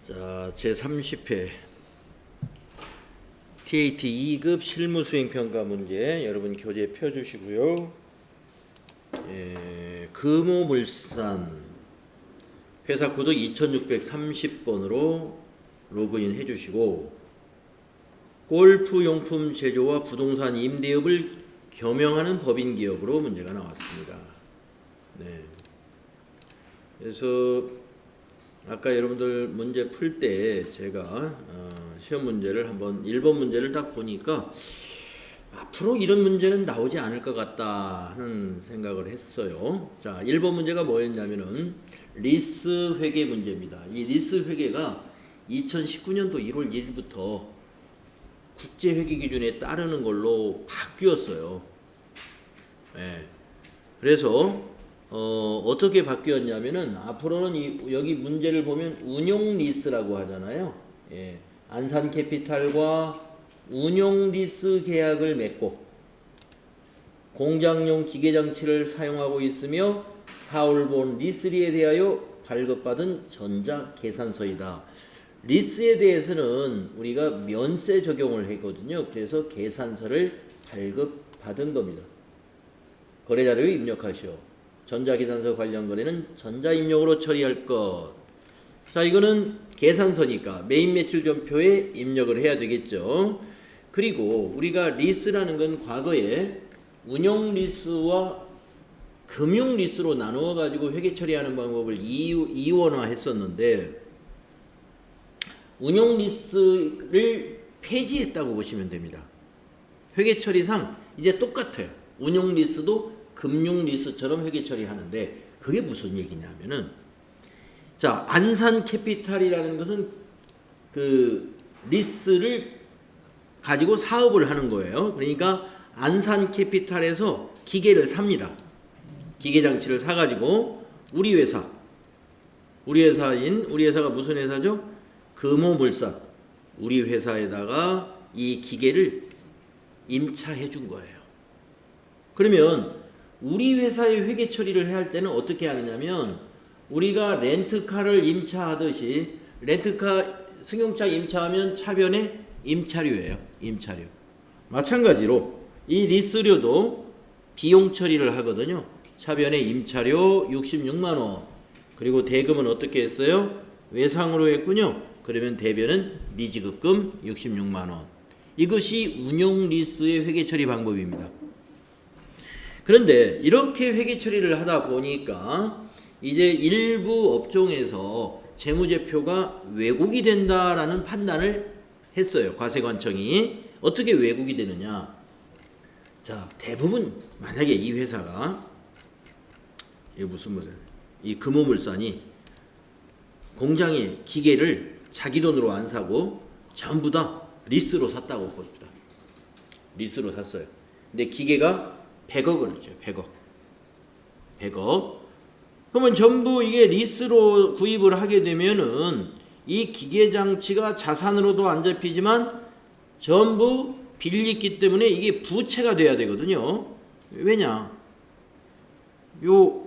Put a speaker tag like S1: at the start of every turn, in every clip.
S1: 자, 제30회 TAT 2급 실무수행평가 문제 여러분 교재 펴주시고요. 금호물산 회사 코드 2630번으로 로그인 해주시고 골프용품 제조와 부동산 임대업을 겸용하는 법인기업으로 문제가 나왔습니다. 네. 그래서 아까 여러분들 문제 풀 때 제가 시험 문제를 한번 1번 문제를 딱 보니까 앞으로 이런 문제는 나오지 않을 것 같다 하는 생각을 했어요. 자, 1번 문제가 뭐였냐면은 리스 회계 문제입니다. 이 리스 회계가 2019년도 1월 1일부터 국제 회계 기준에 따르는 걸로 바뀌었어요. 네. 그래서 어떻게 바뀌었냐면은 앞으로는 여기 문제를 보면 운용 리스라고 하잖아요. 예. 안산캐피탈과 운용 리스 계약을 맺고 공장용 기계장치를 사용하고 있으며 사월본 리스리에 대하여 발급받은 전자계산서이다. 리스에 대해서는 우리가 면세 적용을 했거든요. 그래서 계산서를 발급받은 겁니다. 거래자료 입력하시오. 전자계산서 관련 거래는 전자입력으로 처리할 것. 자, 이거는 계산서니까 메인 매출 전표에 입력을 해야 되겠죠. 그리고 우리가 리스라는 건 과거에 운용 리스와 금융 리스로 나누어 가지고 회계 처리하는 방법을 이원화 했었는데 운용 리스를 폐지했다고 보시면 됩니다. 회계 처리상 이제 똑같아요. 운용 리스도 금융 리스처럼 회계 처리하는데 그게 무슨 얘기냐면은 자, 안산 캐피탈이라는 것은 그 리스를 가지고 사업을 하는 거예요. 그러니까 안산 캐피탈에서 기계를 삽니다. 기계 장치를 사 가지고 우리 회사가 무슨 회사죠? 금호물산 우리 회사에다가 이 기계를 임차해 준 거예요. 그러면 우리 회사의 회계 처리를 해야 할 때는 어떻게 하느냐면 우리가 렌트카를 임차하듯이 렌트카 승용차 임차하면 차변에 임차료예요. 임차료. 마찬가지로 이 리스료도 비용 처리를 하거든요. 차변에 임차료 66만 원. 그리고 대금은 어떻게 했어요? 외상으로 했군요. 그러면 대변은 미지급금 66만 원. 이것이 운용 리스의 회계 처리 방법입니다. 그런데 이렇게 회계 처리를 하다 보니까 이제 일부 업종에서 재무제표가 왜곡이 된다라는 판단을 했어요. 과세관청이. 어떻게 왜곡이 되느냐. 자, 대부분 만약에 이 회사가 이 금호물산이 공장에 기계를 자기 돈으로 안 사고 전부 다 리스로 샀다고 봅시다. 리스로 샀어요. 근데 기계가 100억을 했죠. 100억. 그러면 전부 이게 리스로 구입을 하게 되면은 이 기계장치가 자산으로도 안 잡히지만 전부 빌렸기 때문에 이게 부채가 돼야 되거든요. 왜냐? 요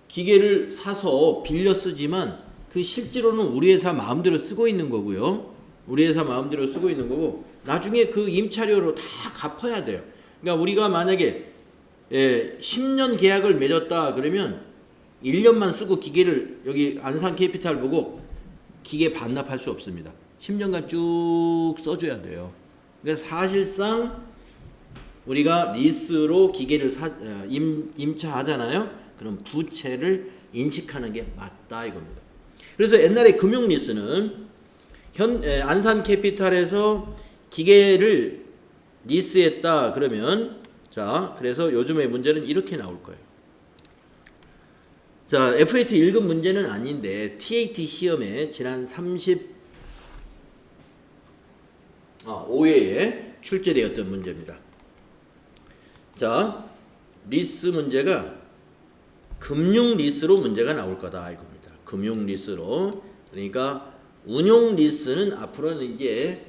S1: 기계를 사서 빌려 쓰지만 그 실제로는 우리 회사 마음대로 쓰고 있는 거고요. 우리 회사 마음대로 쓰고 있는 거고 나중에 그 임차료로 다 갚아야 돼요. 그러니까 우리가 만약에 10년 계약을 맺었다 그러면 1년만 쓰고 기계를 여기 안산캐피탈 보고 기계 반납할 수 없습니다. 10년간 쭉 써줘야 돼요. 그러니까 사실상 우리가 리스로 기계를 임차하잖아요. 그럼 부채를 인식하는 게 맞다 이겁니다. 그래서 옛날에 금융 리스는 안산캐피탈에서 기계를 리스했다 그러면 자, 그래서 요즘의 문제는 이렇게 나올 거예요. 자, FAT 1급 문제는 아닌데 TAT 시험에 지난 35회에 출제되었던 문제입니다. 자, 리스 문제가 금융 리스로 문제가 나올 거다 이겁니다. 금융 리스로. 그러니까 운용 리스는 앞으로는 이제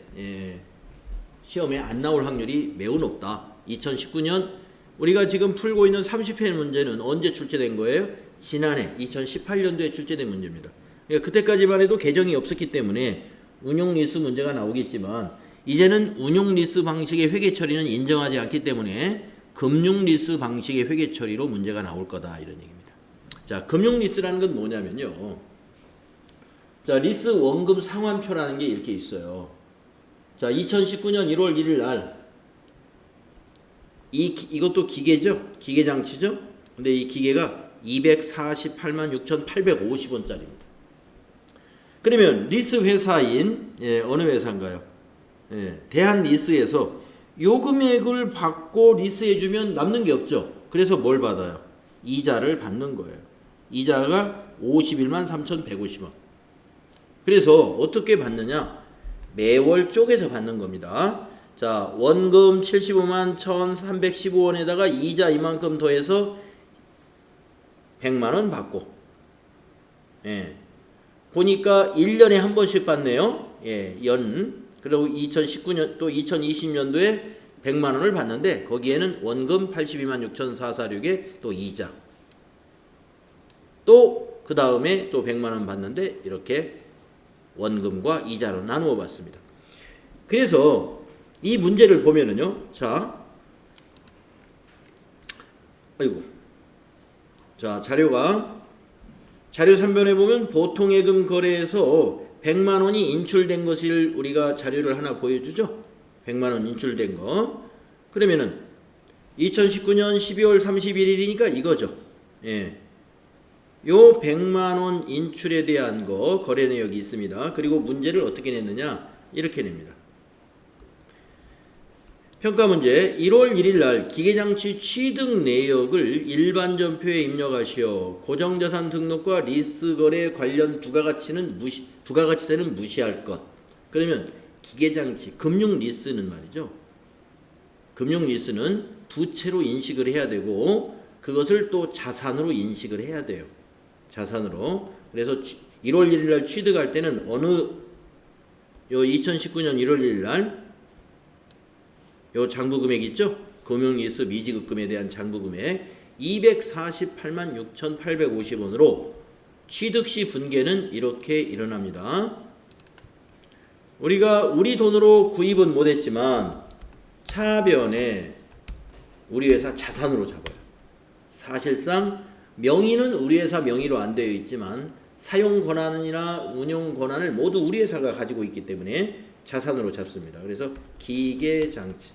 S1: 시험에 안 나올 확률이 매우 높다. 2019년 우리가 지금 풀고 있는 30회 문제는 언제 출제된 거예요? 지난해 2018년도에 출제된 문제입니다. 그러니까 그때까지만 해도 계정이 없었기 때문에 운용 리스 문제가 나오겠지만 이제는 운용 리스 방식의 회계 처리는 인정하지 않기 때문에 금융 리스 방식의 회계 처리로 문제가 나올 거다 이런 얘기입니다. 자, 금융 리스라는 건 뭐냐면요. 자, 리스 원금 상환표라는 게 이렇게 있어요. 자, 2019년 1월 1일 날 이것도 기계죠? 기계 장치죠? 근데 이 기계가 248만 6,850원짜리입니다. 그러면 리스 회사인 어느 회사인가요? 대한리스에서 요 금액을 받고 리스해주면 남는 게 없죠. 그래서 뭘 받아요? 이자를 받는 거예요. 이자가 51만 3,150원. 그래서 어떻게 받느냐? 매월 쪼개서 받는 겁니다. 자, 원금 75만 1,315원에다가 이자 이만큼 더해서 100만원 받고, 보니까 1년에 한 번씩 받네요. 그리고 2019년 또 2020년도에 100만 원을 받는데 거기에는 원금 82만 6,446에 또 이자. 또 그 다음에 또 100만 원 받는데 이렇게 원금과 이자로 나누어 봤습니다. 그래서 이 문제를 보면은요. 자, 자료 3변에 보면 보통예금 거래에서 100만 원이 인출된 것을 우리가 자료를 하나 보여주죠. 100만 원 인출된 거. 그러면은 2019년 12월 31일이니까 이거죠. 요 100만 원 인출에 대한 거 거래 내역이 있습니다. 그리고 문제를 어떻게 냈느냐? 이렇게 냅니다. 평가 문제 1월 1일 날 기계장치 취득 내역을 일반전표에 입력하시오. 고정자산 등록과 리스 거래 관련 부가가치세는 무시할 것. 그러면 기계장치, 금융 리스는 말이죠. 금융 리스는 부채로 인식을 해야 되고 그것을 또 자산으로 인식을 해야 돼요. 자산으로. 그래서 1월 1일 날 취득할 때는 요 2019년 1월 1일 날 요 장부금액 있죠? 금융리스 미지급금에 대한 장부금액 248만 6,850원으로 취득시 분계는 이렇게 일어납니다. 우리가 우리 돈으로 구입은 못했지만 차변에 우리 회사 자산으로 잡아요. 사실상 명의는 우리 회사 명의로 안 되어 있지만 사용 권한이나 운용 권한을 모두 우리 회사가 가지고 있기 때문에 자산으로 잡습니다. 그래서 기계장치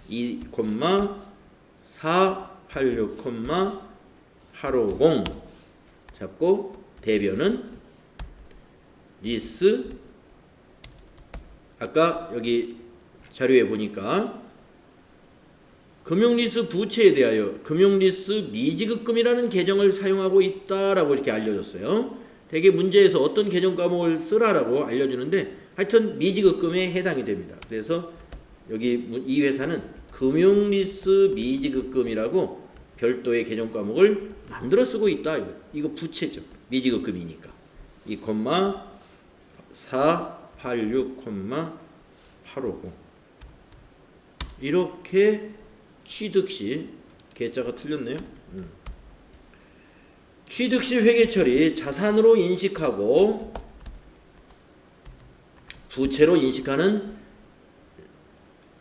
S1: 2,486,850 잡고 대변은 리스 아까 여기 자료에 보니까 금융리스 부채에 대하여 금융리스 미지급금이라는 계정을 사용하고 있다라고 이렇게 알려줬어요. 대개 문제에서 어떤 계정 과목을 쓰라라고 알려주는데 하여튼 미지급금에 해당이 됩니다. 그래서 여기 이 회사는 금융리스 미지급금이라고 별도의 계정 과목을 만들어 쓰고 있다. 이거 부채죠. 미지급금이니까. 2,486,850 이렇게 취득시 계좌가 틀렸네요. 취득시 회계처리 자산으로 인식하고 부채로 인식하는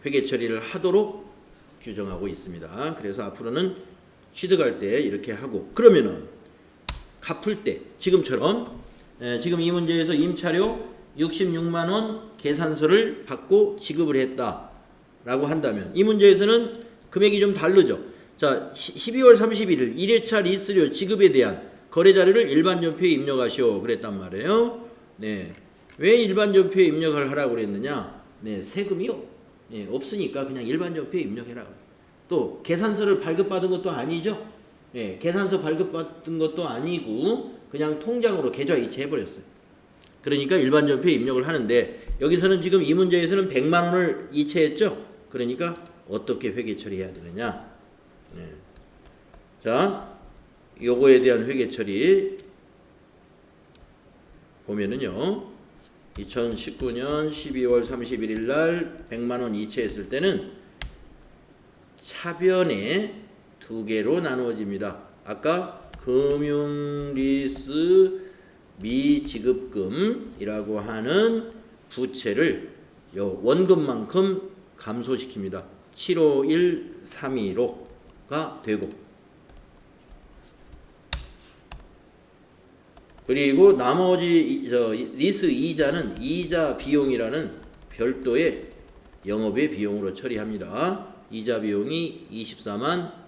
S1: 회계처리를 하도록 규정하고 있습니다. 그래서 앞으로는 취득할 때 이렇게 하고 그러면은 갚을 때 지금처럼 지금 이 문제에서 임차료 66만원 계산서를 받고 지급을 했다라고 한다면 이 문제에서는 금액이 좀 다르죠. 자, 12월 31일 1회차 리스료 지급에 대한 거래 자료를 일반전표에 입력하시오 그랬단 말이에요. 왜 일반전표에 입력을 하라고 그랬느냐? 세금이요. 없으니까 그냥 일반전표에 입력해라. 또 계산서를 발급받은 것도 아니죠. 계산서 발급받은 것도 아니고 그냥 통장으로 계좌 이체해버렸어요. 그러니까 일반전표에 입력을 하는데 여기서는 지금 이 문제에서는 100만 원을 이체했죠. 그러니까 어떻게 회계 처리해야 되느냐? 자, 요거에 대한 회계 처리 보면은요. 2019년 12월 31일 날 100만 원 이체했을 때는 차변에 두 개로 나누어집니다. 아까 금융리스 미지급금이라고 하는 부채를 요 원금만큼 감소시킵니다. 75132로가 되고, 그리고 나머지 리스 이자는 이자 비용이라는 별도의 영업의 비용으로 처리합니다. 이자 비용이 24만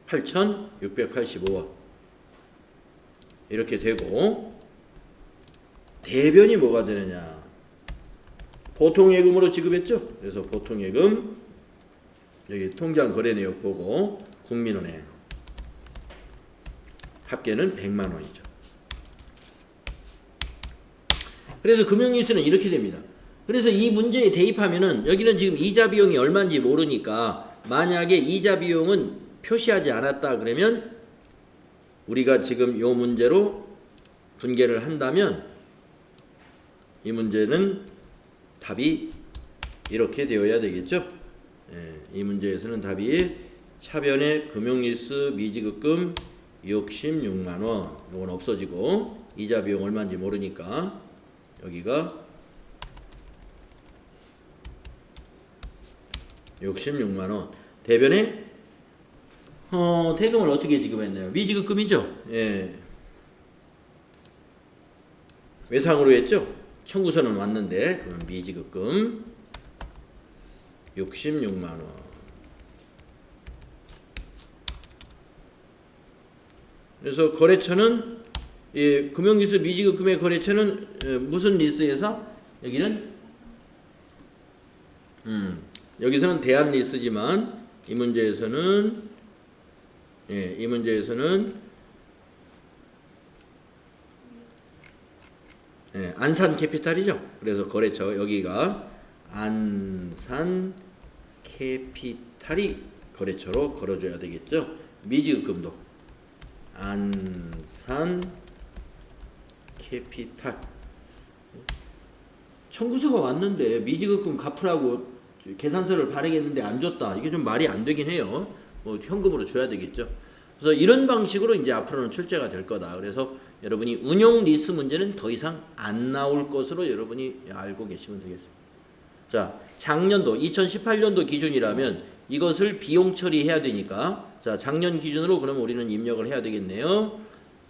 S1: 8,685원 이렇게 되고, 대변이 뭐가 되느냐? 보통예금으로 지급했죠? 그래서 보통예금 여기 통장 거래 내역 보고 국민은행 합계는 100만 원이죠. 그래서 금융리스는 이렇게 됩니다. 그래서 이 문제에 대입하면은 여기는 지금 이자 비용이 얼마인지 모르니까 만약에 이자 비용은 표시하지 않았다 그러면 우리가 지금 요 문제로 분개를 한다면 이 문제는 답이 이렇게 되어야 되겠죠. 예, 이 문제에서는 답이 차변의 금융리스 미지급금 66만원 요건 없어지고 이자 비용 얼마인지 모르니까 여기가 66만원. 대변에 대금을 어떻게 지급했나요? 미지급금이죠. 예. 외상으로 했죠. 청구서는 왔는데 그럼 미지급금 66만원. 그래서 거래처는 금융리스 미지급금의 거래처는 무슨 리스에서? 여기는 여기서는 대한리스지만 이 문제에서는 안산캐피탈이죠. 그래서 거래처 여기가 안산캐피탈이 거래처로 걸어줘야 되겠죠. 미지급금도 안산캐피탈. 청구서가 왔는데 미지급금 갚으라고 계산서를 발행했는데 안 줬다. 이게 좀 말이 안 되긴 해요. 뭐 현금으로 줘야 되겠죠. 그래서 이런 방식으로 이제 앞으로는 출제가 될 거다. 그래서 여러분이 운용 리스 문제는 더 이상 안 나올 것으로 여러분이 알고 계시면 되겠습니다. 자, 작년도 2018년도 기준이라면 이것을 비용 처리해야 되니까 자, 작년 기준으로 그러면 우리는 입력을 해야 되겠네요.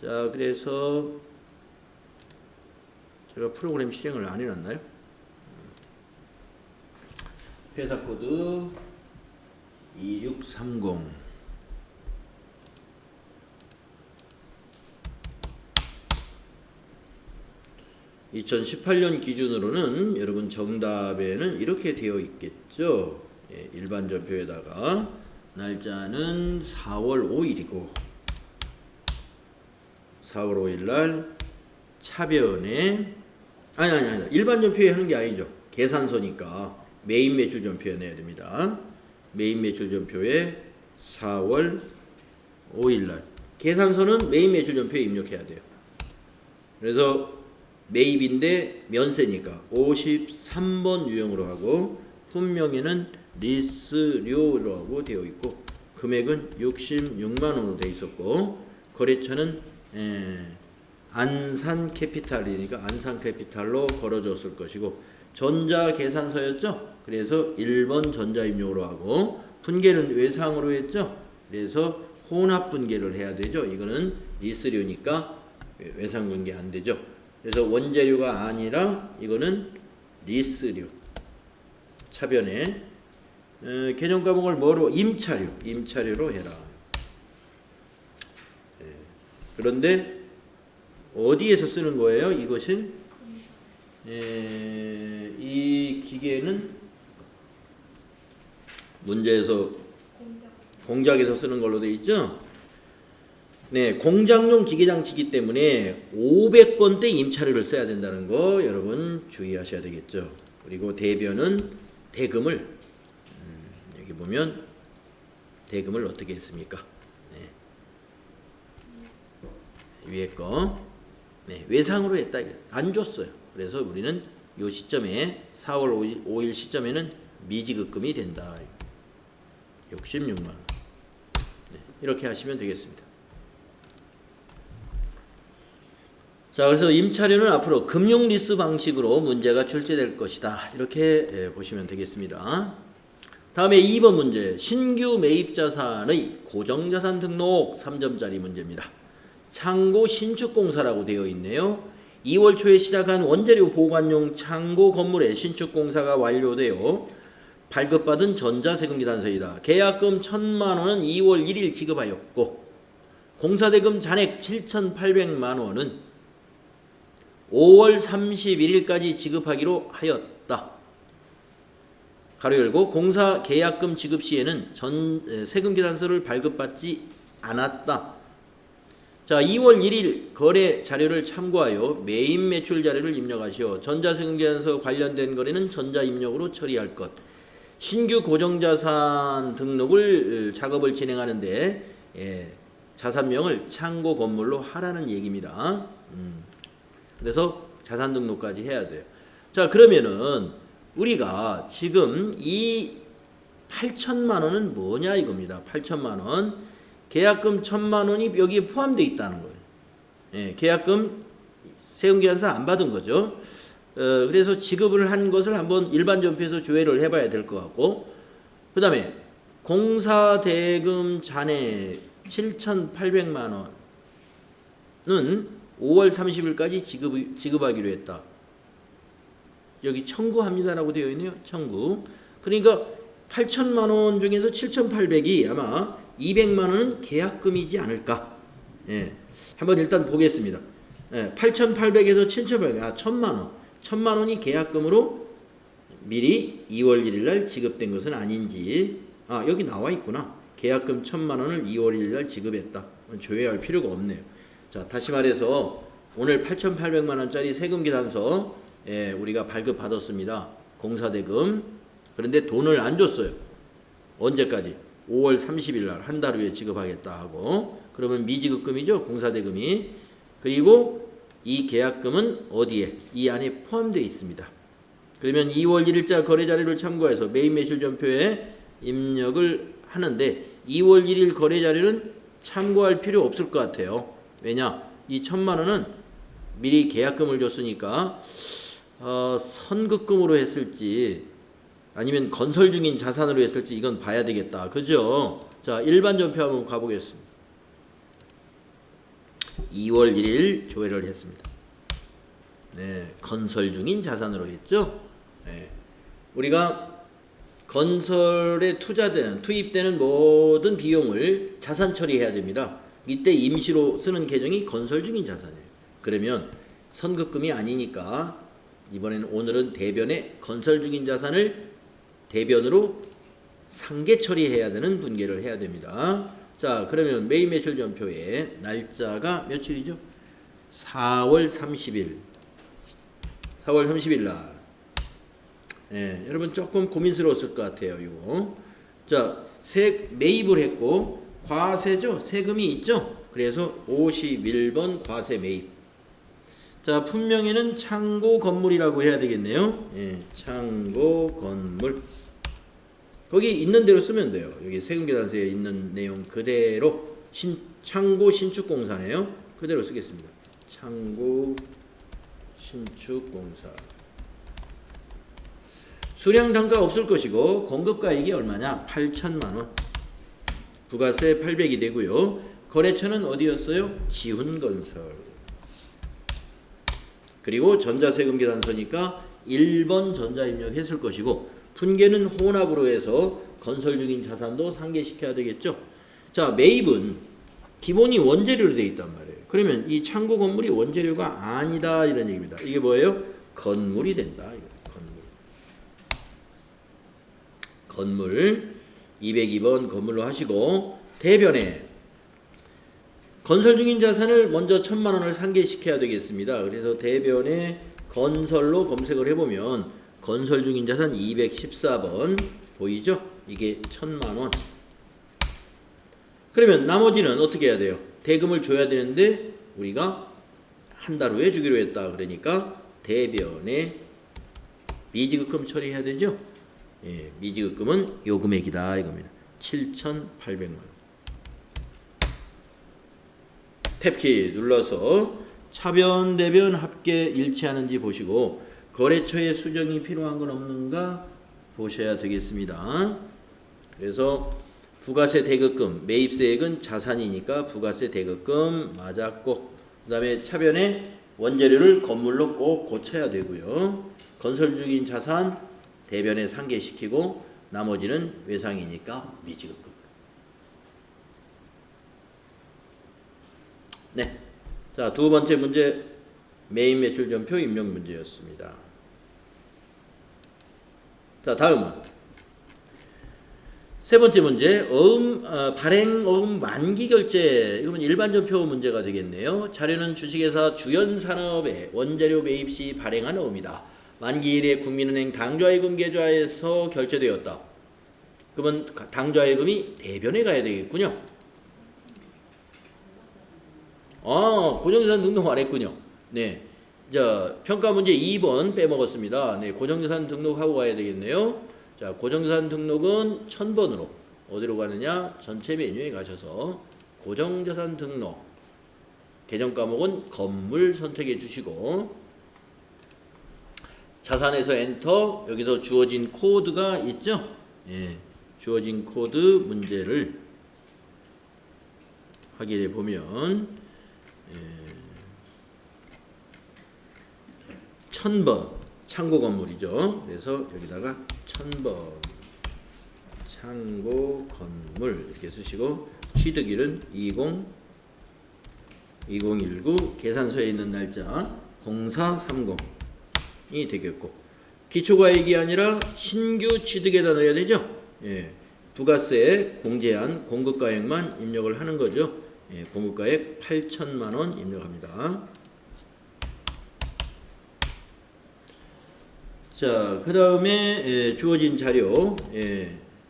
S1: 자, 그래서 제가 프로그램 실행을 안 해놨나요? 회사 코드 2630 2018년 기준으로는 여러분 정답에는 이렇게 되어 있겠죠. 예, 일반 전표에다가 날짜는 4월 5일이고 4월 5일 날 차변에 아니 일반 전표에 하는 게 아니죠. 계산서니까 메인 매출 전표에 내야 됩니다. 메인 매출 전표에 4월 5일 날 계산서는 메인 매출 전표에 입력해야 돼요. 그래서 매입인데 면세니까 53번 유형으로 하고 품명에는 리스료로 하고 되어 있고 금액은 66만 원으로 되어 있었고 거래처는 안산캐피탈이니까 안산캐피탈로 걸어줬을 것이고 전자계산서였죠. 그래서 1번 전자입력으로 하고 분계는 외상으로 했죠. 그래서 혼합분계를 해야 되죠. 이거는 리스료니까 외상분계 안 되죠. 그래서 원재료가 아니라 이거는 리스료. 차변에 개념 과목을 뭐로? 임차료로 해라. 그런데 어디에서 쓰는 거예요? 이것은 이 기계는 문제에서 공작에서 쓰는 걸로 돼 있죠. 네, 공장용 기계장치이기 때문에 500번대 임차료를 써야 된다는 거 여러분 주의하셔야 되겠죠. 그리고 대변은 대금을 여기 보면 대금을 어떻게 했습니까? 네. 위에 거 외상으로 했다. 안 줬어요. 그래서 우리는 요 시점에 4월 5일 시점에는 미지급금이 된다. 66만 원. 네, 이렇게 하시면 되겠습니다. 자, 그래서 임차료는 앞으로 금융리스 방식으로 문제가 출제될 것이다. 이렇게 보시면 되겠습니다. 다음에 2번 문제, 신규 매입자산의 고정자산 등록 3점짜리 문제입니다. 창고 신축공사라고 되어 있네요. 2월 초에 시작한 원재료 보관용 창고 건물의 신축공사가 완료되어 발급받은 전자세금기 단서이다. 계약금 1,000만 원은 2월 1일 지급하였고 공사대금 잔액 7,800만 원은 5월 31일까지 지급하기로 하였다. 가로 열고 공사 계약금 지급 시에는 세금기 단서를 발급받지 않았다. 자, 2월 1일 거래 자료를 참고하여 매입 매출 자료를 입력하시오. 전자세금기 단서 관련된 거래는 전자 입력으로 처리할 것. 신규 고정자산 등록을 작업을 진행하는데 자산명을 창고 건물로 하라는 얘기입니다. 그래서 자산 등록까지 해야 돼요. 자, 그러면은 우리가 지금 이 8천만 원은 뭐냐 이겁니다. 8천만 원. 계약금 1,000만 원이 여기에 포함되어 있다는 거예요. 예, 계약금 세금계산서 안 받은 거죠. 그래서 지급을 한 것을 한번 일반전표에서 조회를 해봐야 될 것 같고, 그 다음에 공사대금 잔액 7,800만 원은 5월 30일까지 지급하기로 했다. 여기 청구합니다라고 되어 있네요. 청구. 그러니까 8천만 원 중에서 7,800이 아마 200만 원은 계약금이지 않을까. 예. 한번 일단 보겠습니다. 예. 8,800에서 7,800, 1,000만 원. 1,000만 원이 계약금으로 미리 2월 1일 날 지급된 것은 아닌지. 여기 나와 있구나. 계약금 1,000만 원을 2월 1일 날 지급했다. 조회할 필요가 없네요. 자, 다시 말해서 오늘 8,800만 원짜리 세금기 단서 우리가 발급받았습니다. 공사대금. 그런데 돈을 안 줬어요. 언제까지? 5월 30일 날 한 달 후에 지급하겠다 하고, 그러면 미지급금이죠. 공사대금이. 그리고 이 계약금은 어디에? 이 안에 포함되어 있습니다. 그러면 2월 1일자 거래 자료를 참고해서 매입 매출 전표에 입력을 하는데 2월 1일 거래 자료는 참고할 필요 없을 것 같아요. 왜냐? 이 1,000만 원은 미리 계약금을 줬으니까 선급금으로 했을지 아니면 건설 중인 자산으로 했을지 이건 봐야 되겠다. 그죠? 자, 일반 전표 한번 가보겠습니다. 2월 1일 조회를 했습니다. 네, 건설 중인 자산으로 했죠. 네, 우리가 건설에 투입되는 모든 비용을 자산 처리해야 됩니다. 이때 임시로 쓰는 계정이 건설 중인 자산이에요. 그러면 선급금이 아니니까 오늘은 대변에 건설 중인 자산을 대변으로 상계 처리해야 되는 분계를 해야 됩니다. 자, 그러면 매입 매출 전표에 날짜가 며칠이죠? 4월 30일. 4월 30일 날. 여러분 조금 고민스러웠을 것 같아요. 이거. 자, 매입을 했고 과세죠? 세금이 있죠? 그래서 51번 과세 매입. 자, 품명에는 창고 건물이라고 해야 되겠네요. 창고 건물. 거기 있는 대로 쓰면 돼요. 여기 세금계산서에 있는 내용 그대로 창고 신축공사네요. 그대로 쓰겠습니다. 창고 신축공사. 수량 단가 없을 것이고 공급가액이 얼마냐? 8천만 원. 부가세 800이 되고요. 거래처는 어디였어요? 지훈건설. 그리고 전자세금계산서니까 1번 전자입력했을 것이고 분계는 혼합으로 해서 건설 중인 자산도 상계시켜야 되겠죠. 자, 매입은 기본이 원재료로 되어 있단 말이에요. 그러면 이 창고 건물이 원재료가 아니다 이런 얘기입니다. 이게 뭐예요? 건물이 된다. 건물 202번 건물로 하시고 대변에 건설 중인 자산을 먼저 1,000만 원을 상계시켜야 되겠습니다. 그래서 대변에 건설로 검색을 해보면 건설 중인 자산 214번 보이죠? 이게 1,000만 원. 그러면 나머지는 어떻게 해야 돼요? 대금을 줘야 되는데 우리가 한 달 후에 주기로 했다. 그러니까 대변에 미지급금 처리해야 되죠. 예, 미지급금은 요 금액이다 이겁니다. 7,800만 원. 탭키 눌러서 차변 대변 합계 일치하는지 보시고 거래처에 수정이 필요한 건 없는가 보셔야 되겠습니다. 그래서 부가세 대급금 매입세액은 자산이니까 부가세 대급금 맞았고, 그 다음에 차변에 원재료를 건물로 꼭 고쳐야 되고요. 건설 중인 자산 대변에 상계시키고 나머지는 외상이니까 미지급금. 네. 자, 두 번째 문제 매입 매출 전표 입력 문제였습니다. 자, 다음은 세 번째 문제 발행 어음 만기 결제. 이건 일반 전표 문제가 되겠네요. 자료는 주식회사 주연산업의 원재료 매입 시 발행한 어음이다. 만기일에 국민은행 당좌예금 계좌에서 결제되었다. 그러면 당좌예금이 대변에 가야 되겠군요. 고정자산 등록 안 했군요. 네. 자, 평가 문제 2번 빼먹었습니다. 네, 고정자산 등록하고 가야 되겠네요. 자, 고정자산 등록은 1000번으로 어디로 가느냐? 전체 메뉴에 가셔서 고정자산 등록 계정 과목은 건물 선택해 주시고 자산에서 엔터. 여기서 주어진 코드가 있죠? 예, 주어진 코드 문제를 확인해 보면 1000번 창고 건물이죠. 그래서 여기다가 1000번 창고 건물 이렇게 쓰시고 취득일은 2019 계산서에 있는 날짜 0430이 되겠고, 기초가액이 아니라 신규 취득에다 넣어야 되죠. 예, 부가세 공제한 공급가액만 입력을 하는 거죠. 예, 공급가액 8천만 원 입력합니다. 자, 그 다음에 주어진 자료,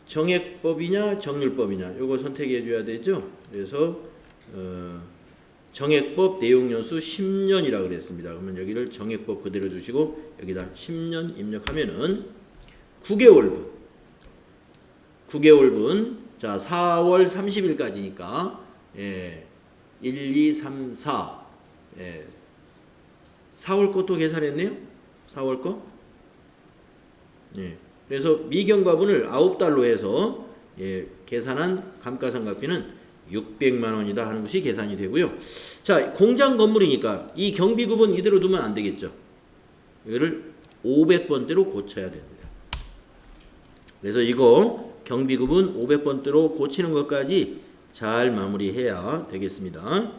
S1: 정액법이냐 정률법이냐 요거 선택해 줘야 되죠. 그래서 정액법 내용연수 10년이라 그랬습니다. 그러면 여기를 정액법 그대로 두시고 여기다 10년 입력하면은 9개월분 자 4월 30일까지니까 1, 2, 3, 4 4월 것도 계산했네요. 4월 거. 예, 그래서 미경과분을 9달로 해서 계산한 감가상각비는 600만 원이다 하는 것이 계산이 되고요. 자, 공장 건물이니까 이 경비구분 이대로 두면 안 되겠죠. 이거를 500번대로 고쳐야 됩니다. 그래서 이거 경비구분 500번대로 고치는 것까지 잘 마무리해야 되겠습니다.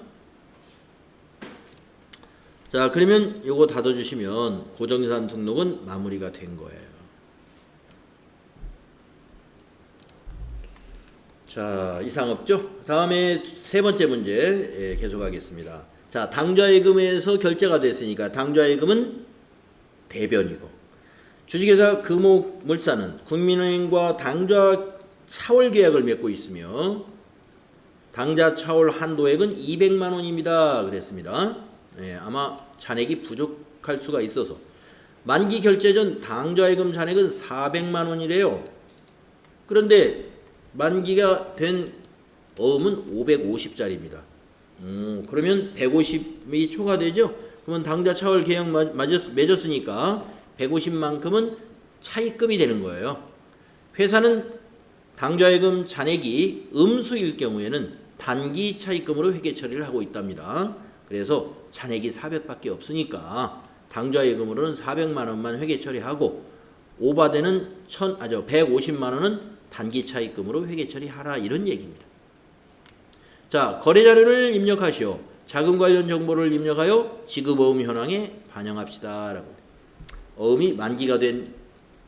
S1: 자, 그러면 요거 닫아주시면 고정자산 등록은 마무리가 된 거예요. 자, 이상 없죠? 다음에 세 번째 문제 계속하겠습니다. 자, 당좌예금에서 결제가 됐으니까 당좌예금은 대변이고, 주식회사 금호물산은 국민은행과 당좌 차월 계약을 맺고 있으며 당좌 차월 한도액은 200만 원입니다. 그랬습니다. 아마 잔액이 부족할 수가 있어서 만기 결제 전 당좌예금 잔액은 400만 원이래요. 그런데 만기가 된 어음은 550짜리입니다. 그러면 150이 초과되죠? 그러면 당좌 차월 계약 맺었으니까 150만큼은 차입금이 되는 거예요. 회사는 당좌예금 잔액이 음수일 경우에는 단기 차입금으로 회계 처리를 하고 있답니다. 그래서 잔액이 400밖에 없으니까 당좌예금으로는 400만 원만 회계 처리하고 오바되는 150만 원은 단기 차입금으로 회계 처리하라, 이런 얘기입니다. 자, 거래자료를 입력하시오. 자금 관련 정보를 입력하여 지급어음 현황에 반영합시다 라고. 어음이 만기가 된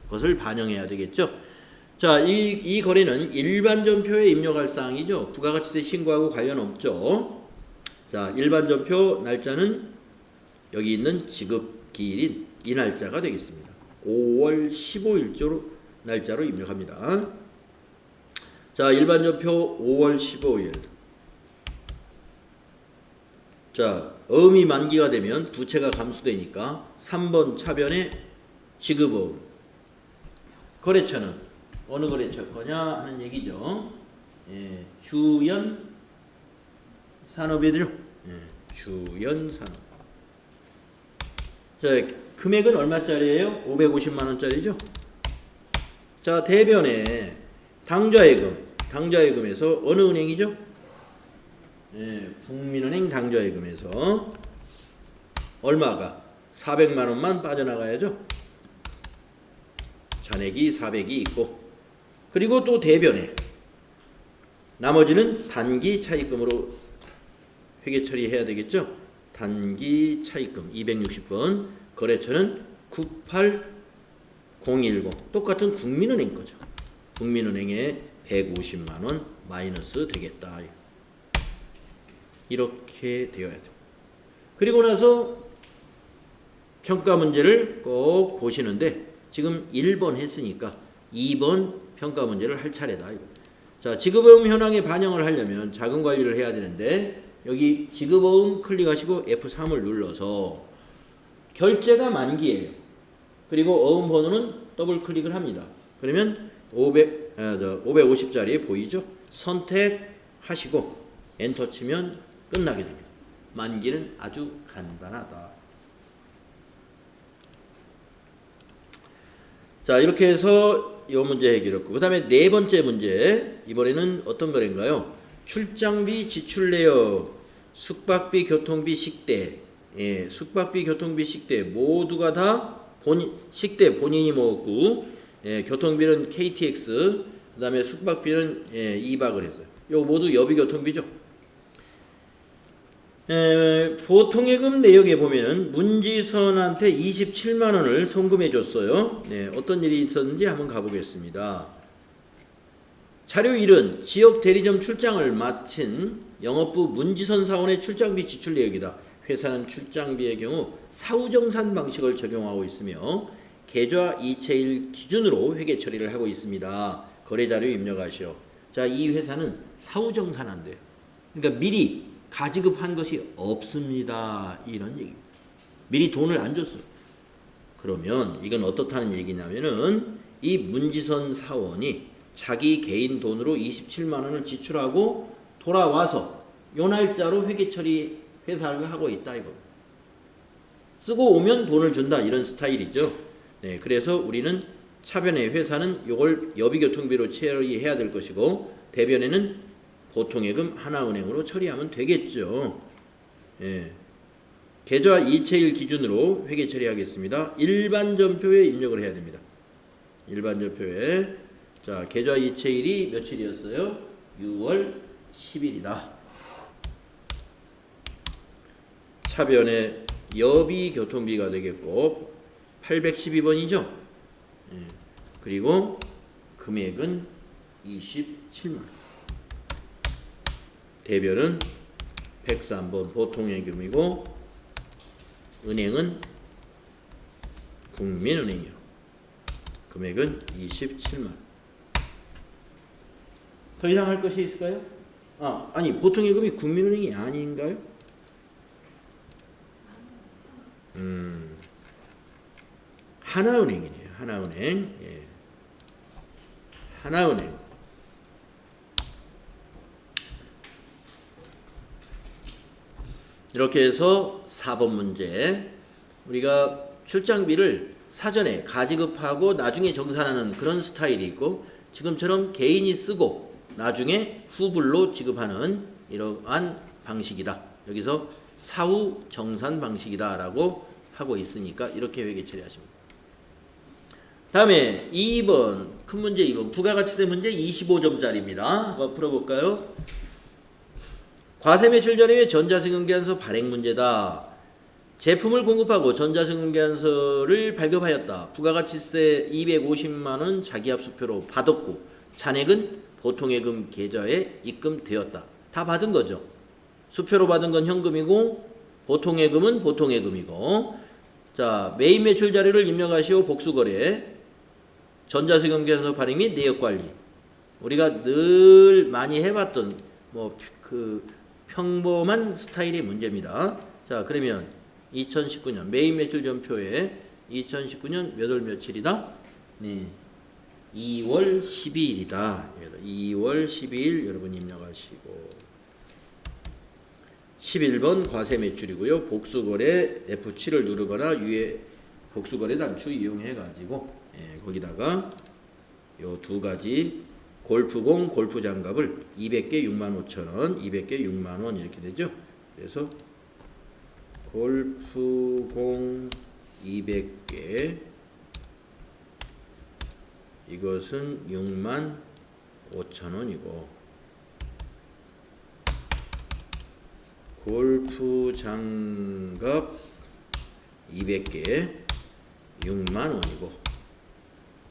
S1: 것을 반영해야 되겠죠. 자, 이 거래는 일반 전표에 입력할 사항이죠. 부가가치세 신고하고 관련 없죠. 자, 일반 전표 날짜는 여기 있는 지급 기일인 이 날짜가 되겠습니다. 5월 15일조로 날짜로 입력합니다. 자, 일반 전표 5월 15일. 자, 어음이 만기가 되면 부채가 감수되니까 3번 차변에 지급어음 거래처는 어느 거래처 거냐 하는 얘기죠. 예, 주연 산업이죠. 예, 주연 산업. 자, 금액은 얼마짜리예요? 550만 원짜리죠. 자, 대변에 당좌예금에서 어느 은행이죠? 예, 국민은행 당좌예금에서 얼마가 400만 원만 빠져나가야죠. 잔액이 400이 있고, 그리고 또 대변에 나머지는 단기 차입금으로 회계 처리해야 되겠죠. 단기 차입금 260번, 거래처는 98010, 똑같은 국민은행 거죠. 국민은행에 150만 원 마이너스 되겠다. 이렇게 되어야 돼요. 그리고 나서 평가 문제를 꼭 보시는데, 지금 1번 했으니까 2번 평가 문제를 할 차례다. 자, 지급어음 현황에 반영을 하려면 자금 관리를 해야 되는데, 여기 지급어음 클릭하시고 F3을 눌러서 결제가 만기예요. 그리고 어음 번호는 더블 클릭을 합니다. 그러면 550짜리 보이죠? 선택하시고 엔터 치면 끝나게 됩니다. 만기는 아주 간단하다. 자, 이렇게 해서 이 문제 해결했고, 그 다음에 네 번째 문제, 이번에는 어떤 거인가요? 출장비, 지출 내역, 숙박비, 교통비, 식대. 예, 숙박비, 교통비, 식대 모두가 다 식대 본인이 먹었고, 예, 교통비는 KTX, 그 다음에 숙박비는 2박을 했어요. 이거 모두 여비교통비죠. 보통예금 내역에 보면은 문지선한테 27만 원을 송금해 줬어요. 네, 어떤 일이 있었는지 한번 가보겠습니다. 자료 1은 지역 대리점 출장을 마친 영업부 문지선 사원의 출장비 지출 내역이다. 회사는 출장비의 경우 사후정산 방식을 적용하고 있으며 계좌 이체일 기준으로 회계 처리를 하고 있습니다. 거래자료 입력하시오. 자, 이 회사는 사후정산한대요. 그러니까 미리 가지급한 것이 없습니다. 이런 얘기입니다. 미리 돈을 안 줬어요. 그러면 이건 어떻다는 얘기냐면은 이 문지선 사원이 자기 개인 돈으로 27만 원을 지출하고 돌아와서 요 날짜로 회계 처리 회사를 하고 있다 이거. 쓰고 오면 돈을 준다 이런 스타일이죠. 네, 그래서 우리는 차변의 회사는 이걸 여비교통비로 처리해야 될 것이고, 대변에는 보통예금 하나은행으로 처리하면 되겠죠. 예. 계좌 이체일 기준으로 회계 처리하겠습니다. 일반전표에 입력을 해야 됩니다. 일반전표에. 자, 계좌 이체일이 며칠이었어요? 6월 10일이다. 차변에 여비교통비가 되겠고 812번이죠. 예. 그리고 금액은 27만 원. 대변은 103번 보통예금이고 은행은 국민은행이요. 금액은 27만 원. 더 이상 할 것이 있을까요? 아니 보통예금이 국민은행이 아닌가요? 하나은행이네요. 하나은행. 예. 하나은행. 이렇게 해서 4번 문제, 우리가 출장비를 사전에 가지급하고 나중에 정산하는 그런 스타일이 있고, 지금처럼 개인이 쓰고 나중에 후불로 지급하는 이러한 방식이다. 여기서 사후 정산 방식이다 라고 하고 있으니까 이렇게 회계 처리하십니다. 다음에 2번 큰 문제 2번 부가가치세 문제 25점짜리입니다. 한번 풀어볼까요? 과세매출 전후의 전자세금계산서 발행 문제다. 제품을 공급하고 전자세금계산서를 발급하였다. 부가가치세 250만원 자기압수표로 받았고 잔액은 보통예금 계좌에 입금되었다. 다 받은 거죠. 수표로 받은 건 현금이고 보통예금은 보통예금이고. 자, 메인 매출 자료를 입력하시오. 복수거래, 전자세금계산서 발행 및 내역관리. 우리가 늘 많이 해봤던 평범한 스타일의 문제입니다. 자, 그러면 2019년 메인 매출 전표에 2019년 몇 월 며칠이다? 네. 2월 12일이다. 2월 12일 여러분 입력하시고 11번 과세 매출이고요. 복수거래 F7을 누르거나 위에 복수거래 단추 이용해 가지고 거기다가 요 두 가지 골프공 골프 장갑을 200개 65,000원, 200개 6만원 이렇게 되죠. 그래서 골프공 200개 이것은 65,000원이고 골프 장갑 200개 6만원이고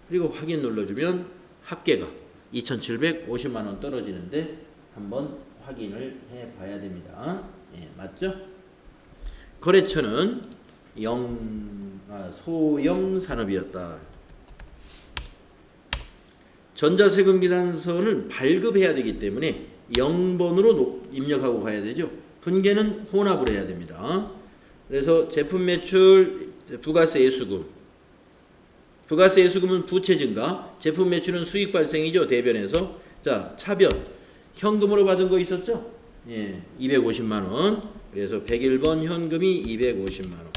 S1: 그리고 확인 눌러주면 합계가 2,750만원 떨어지는데 한번 확인을 해 봐야 됩니다. 맞죠? 거래처는 소형 산업이었다. 전자세금계산서는 발급해야 되기 때문에 0번으로 입력하고 가야 되죠. 분계는 혼합을 해야 됩니다. 그래서 제품 매출, 부가세 예수금. 부가세 예수금은 부채 증가, 제품 매출은 수익 발생이죠. 대변에서. 자, 차변. 현금으로 받은 거 있었죠? 250만 원. 그래서 101번 현금이 250만 원.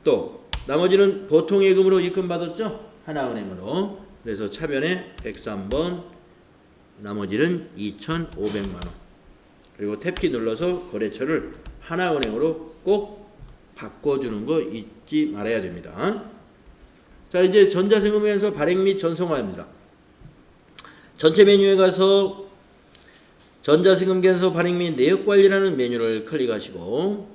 S1: 또 나머지는 보통예금으로 입금 받았죠? 하나은행으로. 그래서 차변에 103번, 나머지는 2,500만 원. 그리고 탭키 눌러서 거래처를 하나은행으로 꼭 바꿔주는 거 잊지 말아야 됩니다. 자, 이제 전자세금에서 발행 및 전송화입니다. 전체 메뉴에 가서 전자세금계산서 발행 및 내역관리라는 메뉴를 클릭하시고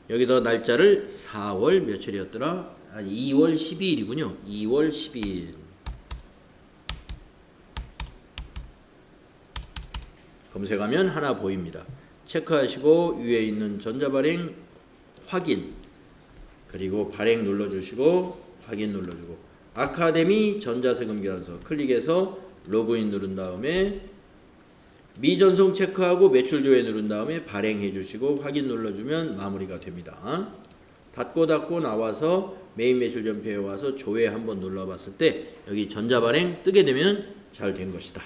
S1: 여기다 날짜를 4월 며칠이었더라? 2월 12일이군요. 2월 12일. 검색하면 하나 보입니다. 체크하시고 위에 있는 전자발행 확인 그리고 발행 눌러주시고 확인 눌러주고 아카데미 전자세금계산서 클릭해서 로그인 누른 다음에 미전송 체크하고 매출 조회 누른 다음에 발행해 주시고 확인 눌러주면 마무리가 됩니다. 닫고 나와서 메인 매출 전표에 와서 조회 한번 눌러봤을 때 여기 전자발행 뜨게 되면 잘 된 것이다.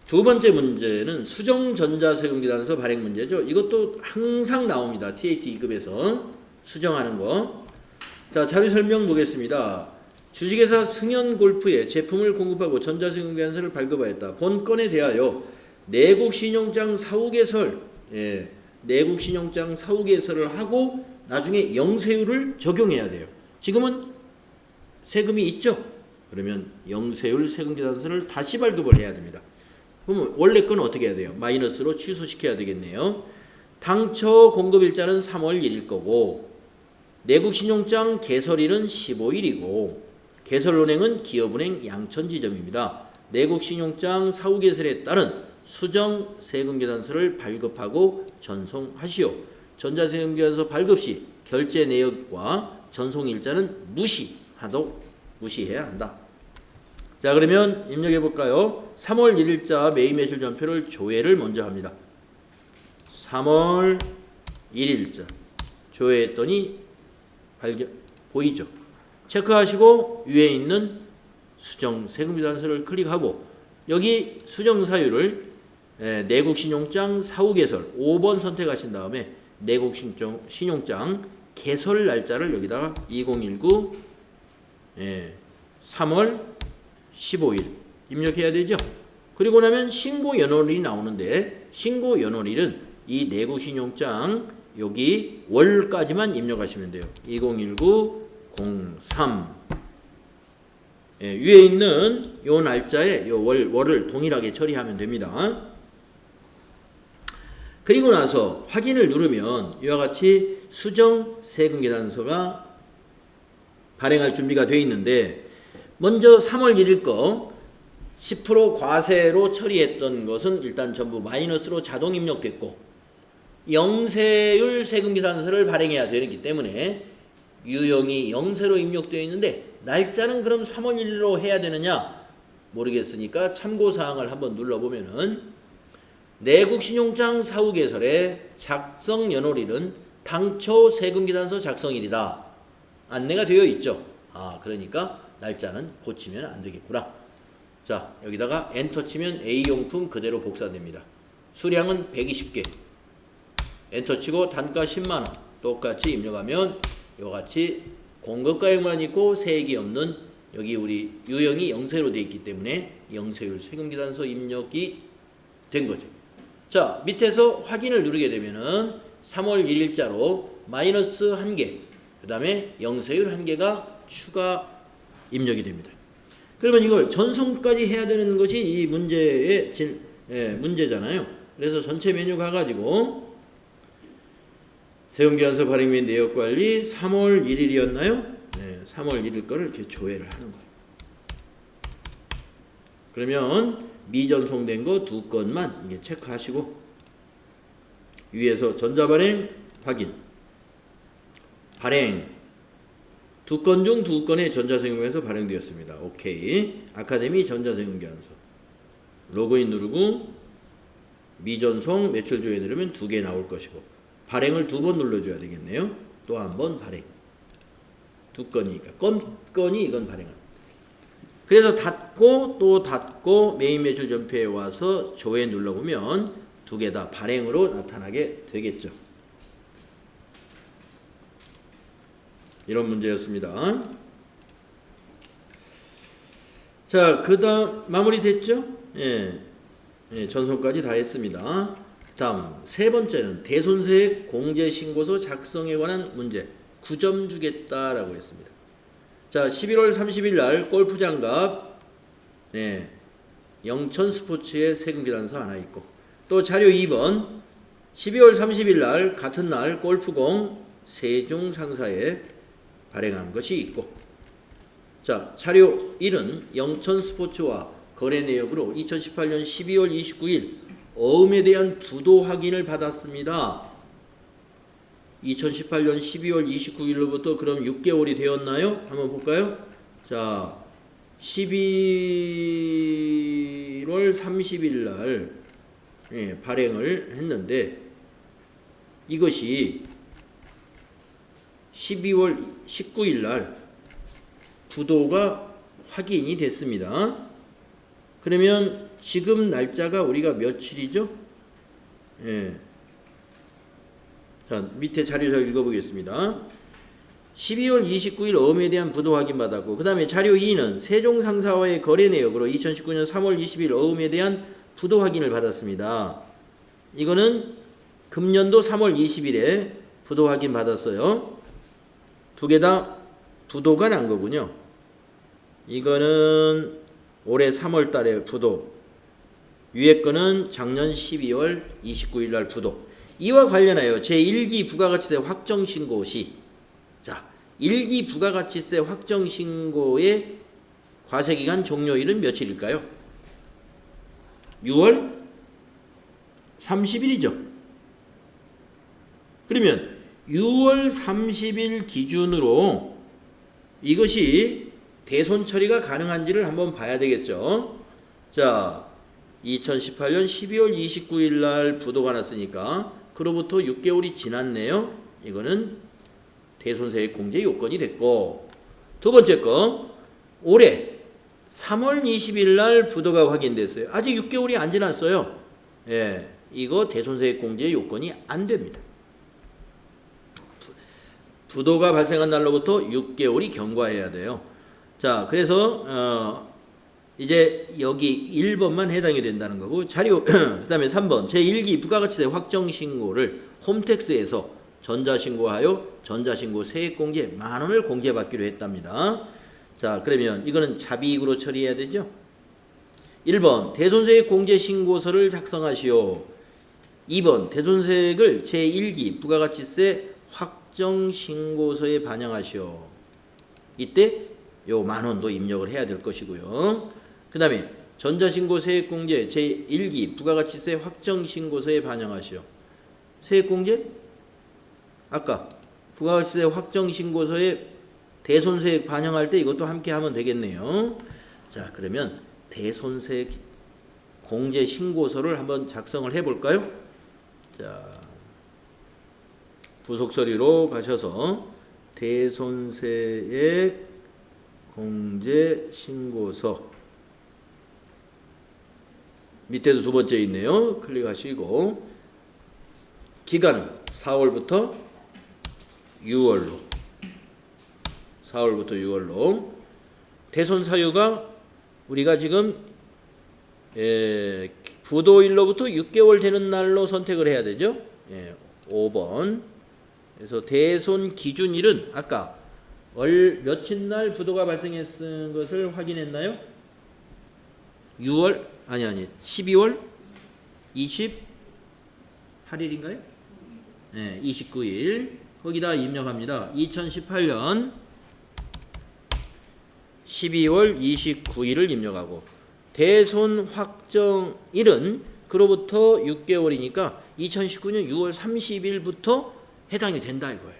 S1: 두 번째 문제는 수정전자세금계산서 발행 문제죠. 이것도 항상 나옵니다. TAT 2급에서 수정하는 거. 자, 자료 설명 보겠습니다. 주식회사 승현골프에 제품을 공급하고 전자세금계산서를 발급하였다. 본 건에 대하여 내국신용장 사후개설, 내국신용장 사후개설을 하고 나중에 영세율을 적용해야 돼요. 지금은 세금이 있죠. 그러면 영세율 세금계산서를 다시 발급을 해야 됩니다. 그러면 원래 건 어떻게 해야 돼요? 마이너스로 취소시켜야 되겠네요. 당초 공급일자는 3월 1일 거고 내국신용장 개설일은 15일이고 개설은행은 기업은행 양천지점입니다. 내국신용장 사후개설에 따른 수정 세금계산서를 발급하고 전송하시오. 전자세금계산서 발급 시 결제 내역과 전송일자는 무시해야 한다. 자, 그러면 입력해 볼까요? 3월 1일자 메인 매출 전표를 조회를 먼저 합니다. 3월 1일자 조회했더니 보이죠? 체크하시고 위에 있는 수정 세금계산서를 클릭하고 여기 수정 사유를 내국신용장 사후개설 5번 선택하신 다음에 내국신용장 개설 날짜를 여기다가 2019 3월 15일 입력해야 되죠. 그리고 나면 신고 연월일이 나오는데 신고 연월일은 이 내국신용장 여기 월까지만 입력하시면 돼요. 2019-03 위에 있는 요 날짜에 요 월을 동일하게 처리하면 됩니다. 그리고 나서 확인을 누르면 이와 같이 수정 세금계산서가 발행할 준비가 되어 있는데 먼저 3월 1일 거 10% 과세로 처리했던 것은 일단 전부 마이너스로 자동 입력됐고 영세율 세금계산서를 발행해야 되기 때문에 유형이 영세로 입력되어 있는데 날짜는 그럼 3월 1일로 해야 되느냐 모르겠으니까 참고사항을 한번 눌러보면은 내국신용장 사후개설의 작성 연월일은 당초 세금계산서 작성일이다. 안내가 되어 있죠. 아, 그러니까 날짜는 고치면 안 되겠구나. 자, 여기다가 엔터 치면 A용품 그대로 복사됩니다. 수량은 120개. 엔터 치고 단가 10만원. 똑같이 입력하면 요같이 공급가액만 있고 세액이 없는, 여기 우리 유형이 영세로 되어 있기 때문에 영세율 세금계산서 입력이 된 거죠. 자, 밑에서 확인을 누르게 되면은 3월 1일자로 마이너스 1개, 그 다음에 영세율 1개가 추가 입력이 됩니다. 그러면 이걸 전송까지 해야 되는 것이 이 문제의 문제잖아요. 그래서 전체 메뉴 가가지고 세금계산서 발행 및 내역관리 3월 1일이었나요? 네, 3월 1일 거를 이렇게 조회를 하는 거예요. 그러면 미전송된 거 2건만 이게 체크하시고 위에서 전자발행 확인, 발행 2건 중 2건의 전자세금계산서 발행되었습니다. 오케이. 아카데미 전자세금계산서 로그인 누르고 미전송 매출 조회 누르면 2개 나올 것이고 발행을 2번 눌러줘야 되겠네요. 또 한 번 발행. 2건이니까 건이 이건 발행합니다. 그래서 닫고 또 닫고 메인 매출 전표에 와서 조회 눌러보면 2개 다 발행으로 나타나게 되겠죠. 이런 문제였습니다. 자, 그 다음 마무리 됐죠? 예, 전송까지 다 했습니다. 다음 세 번째는 대손세액 공제신고서 작성에 관한 문제 9점 주겠다라고 했습니다. 자, 11월 30일 날 골프장갑 영천 스포츠의 세금계산서 하나 있고, 또 자료 2번 12월 30일 날 같은 날 골프공 세종 상사에 발행한 것이 있고, 자, 자료 1은 영천 스포츠와 거래 내역으로 2018년 12월 29일 어음에 대한 부도 확인을 받았습니다. 2018년 12월 29일로부터 그럼 6개월이 되었나요? 한번 볼까요? 자, 11월 30일 날 발행을 했는데 이것이 12월 19일 날 부도가 확인이 됐습니다. 그러면 지금 날짜가 우리가 며칠이죠? 자, 밑에 자료 저 읽어보겠습니다. 12월 29일 어음에 대한 부도 확인 받았고, 그 다음에 자료 2는 세종상사와의 거래 내역으로 2019년 3월 20일 어음에 대한 부도 확인을 받았습니다. 이거는 금년도 3월 20일에 부도 확인 받았어요. 2개 다 부도가 난 거군요. 이거는 올해 3월 달에 부도, 위에 거는 작년 12월 29일 날 부도. 이와 관련하여 제1기 부가가치세 확정신고 시, 자, 1기 부가가치세 확정신고의 과세기간 종료일은 며칠일까요? 6월 30일이죠. 그러면 6월 30일 기준으로 이것이 대손 처리가 가능한지를 한번 봐야 되겠죠. 자, 2018년 12월 29일 날 부도가 났으니까 그로부터 6개월이 지났네요. 이거는 대손세액 공제 요건이 됐고, 두 번째 거 올해 3월 20일 날 부도가 확인됐어요. 아직 6개월이 안 지났어요. 예, 이거 대손세액 공제 요건이 안 됩니다. 부도가 발생한 날로부터 6개월이 경과해야 돼요. 자, 그래서 이제 여기 1번만 해당이 된다는 거고, 자료 그 다음에 3번 제1기 부가가치세 확정신고를 홈택스에서 전자신고하여 전자신고 세액공제 만원을 공제받기로 했답니다. 자, 그러면 이거는 자비익으로 처리해야 되죠. 1번 대손세액 공제신고서를 작성하시오. 2번 대손세액을 제1기 부가가치세 확정신고서에 반영하시오. 이때 요 만원도 입력을 해야 될 것이고요. 그 다음에 전자신고 세액공제 제1기 부가가치세 확정신고서에 반영하시오. 세액공제? 아까 부가가치세 확정신고서에 대손세액 반영할 때 이것도 함께 하면 되겠네요. 자, 그러면 대손세액 공제신고서를 한번 작성을 해볼까요? 자, 부속 처리로 가셔서 대손세액 공제신고서 밑에도 두 번째 있네요. 클릭하시고 기간은 4월부터 6월로 대손 사유가 우리가 지금 부도일로부터 6개월 되는 날로 선택을 해야 되죠. 5번. 그래서 대손 기준일은 아까 며칠 날 부도가 발생했은 것을 확인했나요? 12월 28일인가요? 네, 29일. 거기다 입력합니다. 2018년 12월 29일을 입력하고 대손 확정일은 그로부터 6개월이니까 2019년 6월 30일부터 해당이 된다 이거예요.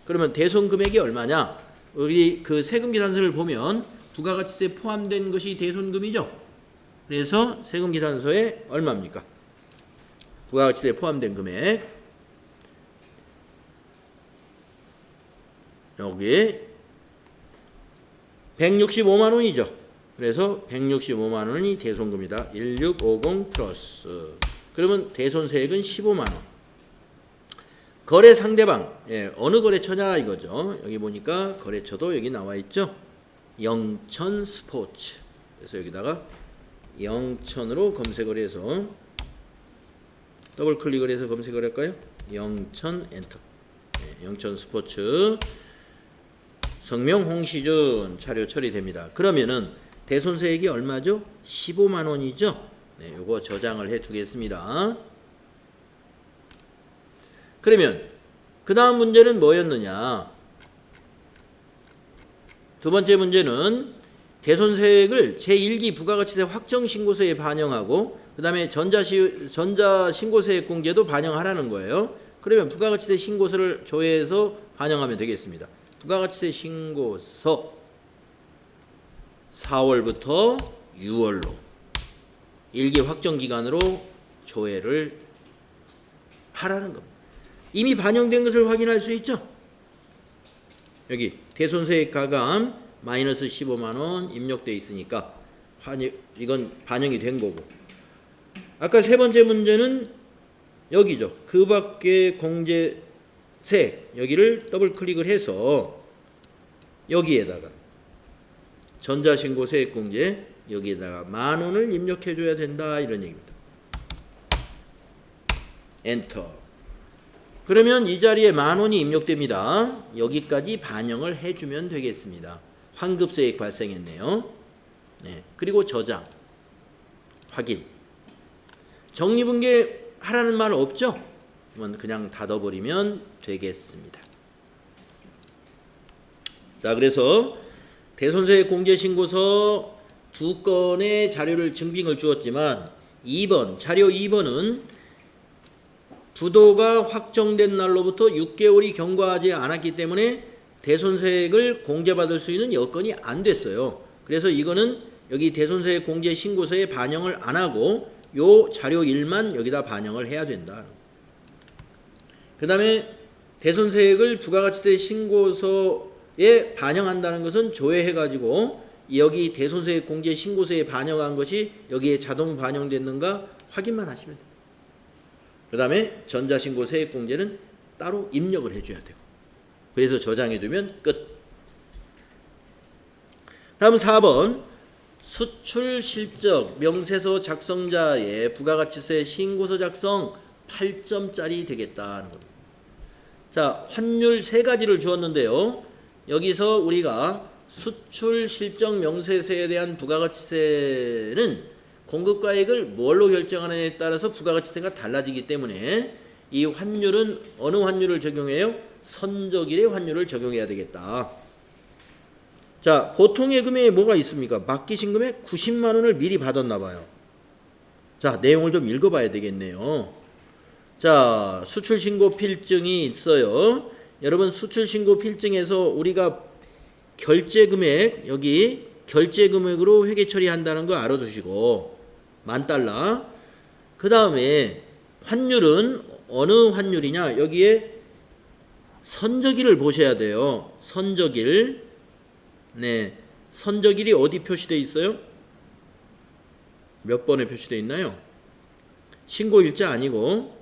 S1: 그러면 대손 금액이 얼마냐? 우리 그 세금계산서를 보면 부가가치세 포함된 것이 대손금이죠. 그래서 세금계산서에 얼마입니까? 부가가치세 포함된 금액 여기 165만 원이죠. 그래서 165만 원이 대손금이다. 1650 플러스. 그러면 대손세액은 15만 원. 거래 상대방, 어느 거래처냐 이거죠. 여기 보니까 거래처도 여기 나와 있죠. 영천 스포츠. 그래서 여기다가 영천으로 검색을 해서 더블 클릭을 해서 검색을 할까요? 영천 엔터. 영천 스포츠. 성명 홍시준 차료 처리됩니다. 그러면은 대손세액이 얼마죠? 15만 원이죠. 네, 요거 저장을 해 두겠습니다. 그러면 그 다음 문제는 뭐였느냐? 두 번째 문제는 대손세액을 제1기 부가가치세 확정신고서에 반영하고 그 다음에 전자신고세액 공제도 반영하라는 거예요. 그러면 부가가치세 신고서를 조회해서 반영하면 되겠습니다. 부가가치세 신고서 4월부터 6월로 1기 확정기간으로 조회를 하라는 겁니다. 이미 반영된 것을 확인할 수 있죠. 여기 대손세액 가감 마이너스 15만원 입력되어 있으니까 이건 반영이 된 거고, 아까 세 번째 문제는 여기죠. 그 밖에 공제세 여기를 더블 클릭을 해서 여기에다가 전자신고세액공제 여기에다가 만원을 입력해 줘야 된다 이런 얘기입니다. 엔터. 그러면 이 자리에 만원이 입력됩니다. 여기까지 반영을 해주면 되겠습니다. 환급세액 발생했네요. 네. 그리고 저장 확인. 정리분계 하라는 말 없죠? 그냥 닫아버리면 되겠습니다. 자, 그래서 대손세액 공제신고서 2건의 자료를 증빙을 주었지만 2번 자료 2번은 부도가 확정된 날로부터 6개월이 경과하지 않았기 때문에 대손세액을 공제받을 수 있는 여건이 안 됐어요. 그래서 이거는 여기 대손세액 공제신고서에 반영을 안 하고 요 자료 1만 여기다 반영을 해야 된다. 그 다음에 대손세액을 부가가치세 신고서에 반영한다는 것은 조회해가지고 여기 대손세액 공제신고서에 반영한 것이 여기에 자동 반영됐는가 확인만 하시면 돼요. 그 다음에 전자신고세액공제는 따로 입력을 해줘야 되고, 그래서 저장해두면 끝. 다음 4번 수출실적 명세서 작성자의 부가가치세 신고서 작성 8점짜리 되겠다는 겁니다. 자, 환율 3가지를 주었는데요. 여기서 우리가 수출실적 명세서에 대한 부가가치세는 공급가액을 뭘로 결정하느냐에 따라서 부가가치세가 달라지기 때문에 이 환율은 어느 환율을 적용해요? 선적일의 환율을 적용해야 되겠다. 자, 보통의 금액에 뭐가 있습니까? 맡기신 금액 90만 원을 미리 받았나 봐요. 자, 내용을 좀 읽어봐야 되겠네요. 자, 수출신고 필증이 있어요. 여러분 수출신고 필증에서 우리가 결제금액 여기 결제금액으로 회계 처리한다는 거 알아두시고 $10,000. 그 다음에 환율은 어느 환율이냐? 여기에 선적일을 보셔야 돼요. 선적일. 네, 선적일이 어디 표시되어 있어요? 몇 번에 표시되어 있나요? 신고일자 아니고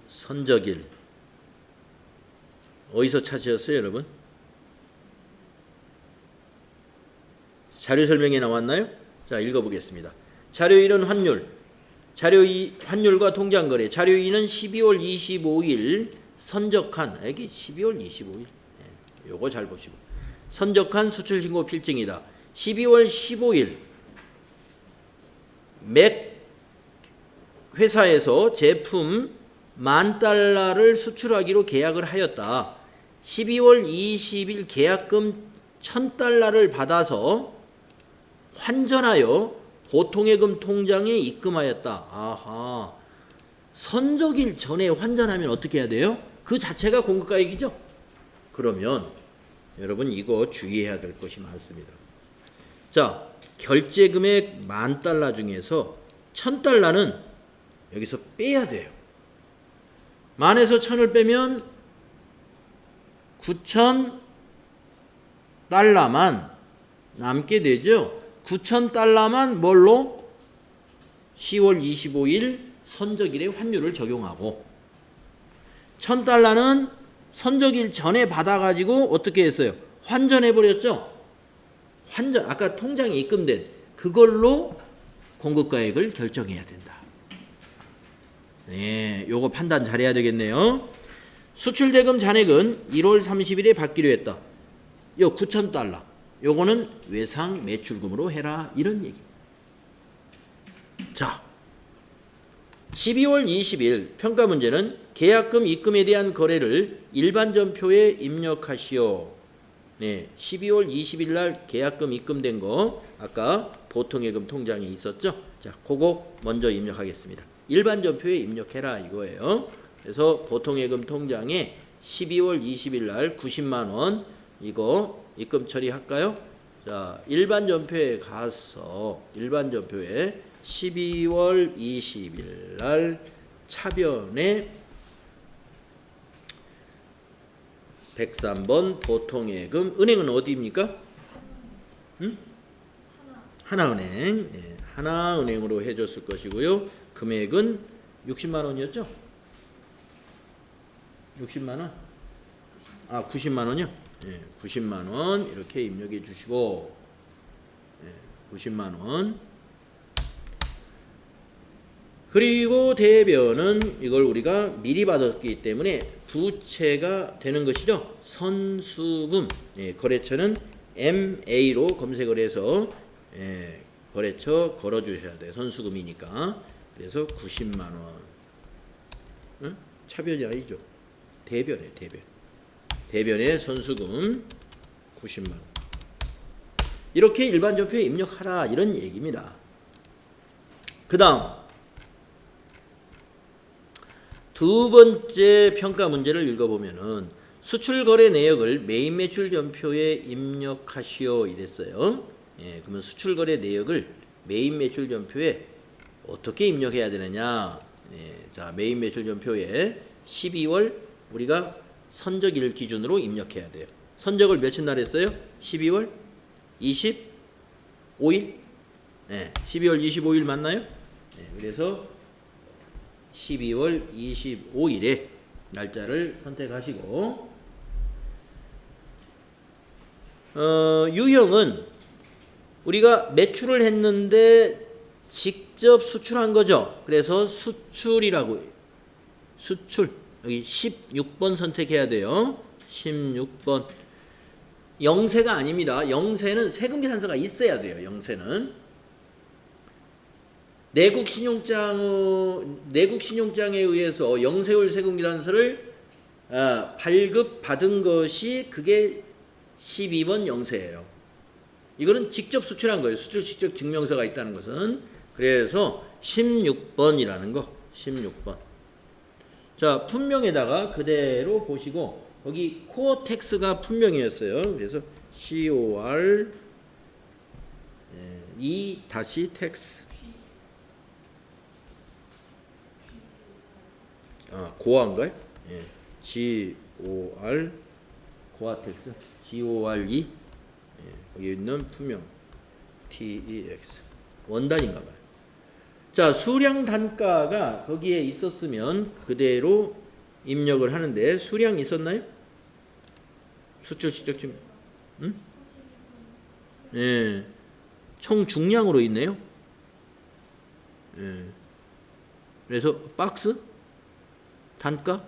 S1: 선적일 어디서 찾으셨어요, 여러분? 자료 설명에 나왔나요? 자, 읽어보겠습니다. 자료 1은 환율, 자료 2 환율과 통장거래. 자료 2는 12월 25일 선적한, 여기 12월 25일, 요거 잘 보시고, 선적한 수출신고 필증이다. 12월 15일 맥 회사에서 제품 10,000달러를 수출하기로 계약을 하였다. 12월 20일 계약금 1,000달러를 받아서 환전하여 보통예금 통장에 입금하였다. 아하. 선적일 전에 환전하면 어떻게 해야 돼요? 그 자체가 공급가액이죠? 그러면 여러분 이거 주의해야 될 것이 많습니다. 자, 결제금액 10,000달러 중에서 1,000달러는 여기서 빼야 돼요. 만에서 1,000을 빼면 9,000달러만 남게 되죠. 9,000달러만 뭘로? 10월 25일 선적일의 환율을 적용하고 1,000달러는 선적일 전에 받아가지고 어떻게 했어요? 환전해버렸죠? 환전, 아까 통장에 입금된 그걸로 공급가액을 결정해야 된다. 네, 요거 판단 잘해야 되겠네요. 수출대금 잔액은 1월 30일에 받기로 했다. 요 9,000달러. 요거는 외상 매출금으로 해라. 이런 얘기. 자, 12월 20일 평가 문제는 계약금 입금에 대한 거래를 일반전표에 입력하시오. 네, 12월 20일 날 계약금 입금된 거 아까 보통예금 통장에 있었죠? 자, 그거 먼저 입력하겠습니다. 일반전표에 입력해라 이거예요. 그래서 보통예금 통장에 12월 20일 날 90만 원 이거 입금 처리할까요? 자, 일반전표에 가서 일반전표에 12월 20일 날 차변에 103번 보통예금 은행은 어디입니까? 응? 하나은행. 예, 하나은행으로 해줬을 것이고요. 금액은 60만 원이었죠? 60만 원? 아, 90만 원이요? 예, 90만 원 이렇게 입력해 주시고, 예, 90만 원. 그리고 대변은 이걸 우리가 미리 받았기 때문에 부채가 되는 것이죠. 선수금. 예, 거래처는 MA로 검색을 해서 예, 거래처 걸어 주셔야 돼요. 선수금이니까. 그래서 90만 원. 응? 차변이 아니죠. 대변에 대변. 대변에 선수금 90만 원. 이렇게 일반전표에 입력하라 이런 얘기입니다. 그 다음 두 번째 평가 문제를 읽어보면은 수출거래 내역을 메인 매출 전표에 입력하시오 이랬어요. 예, 그러면 수출거래 내역을 메인 매출 전표에 어떻게 입력해야 되느냐? 예, 자, 메인 매출 전표에 12월 우리가 선적일 기준으로 입력해야 돼요. 선적을 며칠 날 했어요? 12월 25일? 예, 12월 25일 맞나요? 예, 그래서 12월 25일에 날짜를 선택하시고 유형은 우리가 매출을 했는데 직접 수출한 거죠. 그래서 수출이라고 수출 여기 16번 선택해야 돼요. 16번 영세가 아닙니다. 영세는 세금계산서가 있어야 돼요. 영세는 내국 신용장에 의해서 영세율 세금계산서를 발급받은 것이 그게 12번 영세예요. 이거는 직접 수출한 거예요. 수출 실적 증명서가 있다는 것은. 그래서 16번이라는 거. 16번. 자, 품명에다가 그대로 보시고 거기 코어 텍스가 품명이었어요. 그래서 COR E 다시 텍스. 고아인가요? 예. GOR 고아텍스 GORE 여기 있는 투명 TEX 원단인가 봐요. 자, 수량 단가가 거기에 있었으면 그대로 입력을 하는데 수량 있었나요? 수출 실적 증 응? 예. 총 중량으로 있네요. 예. 그래서 박스 단가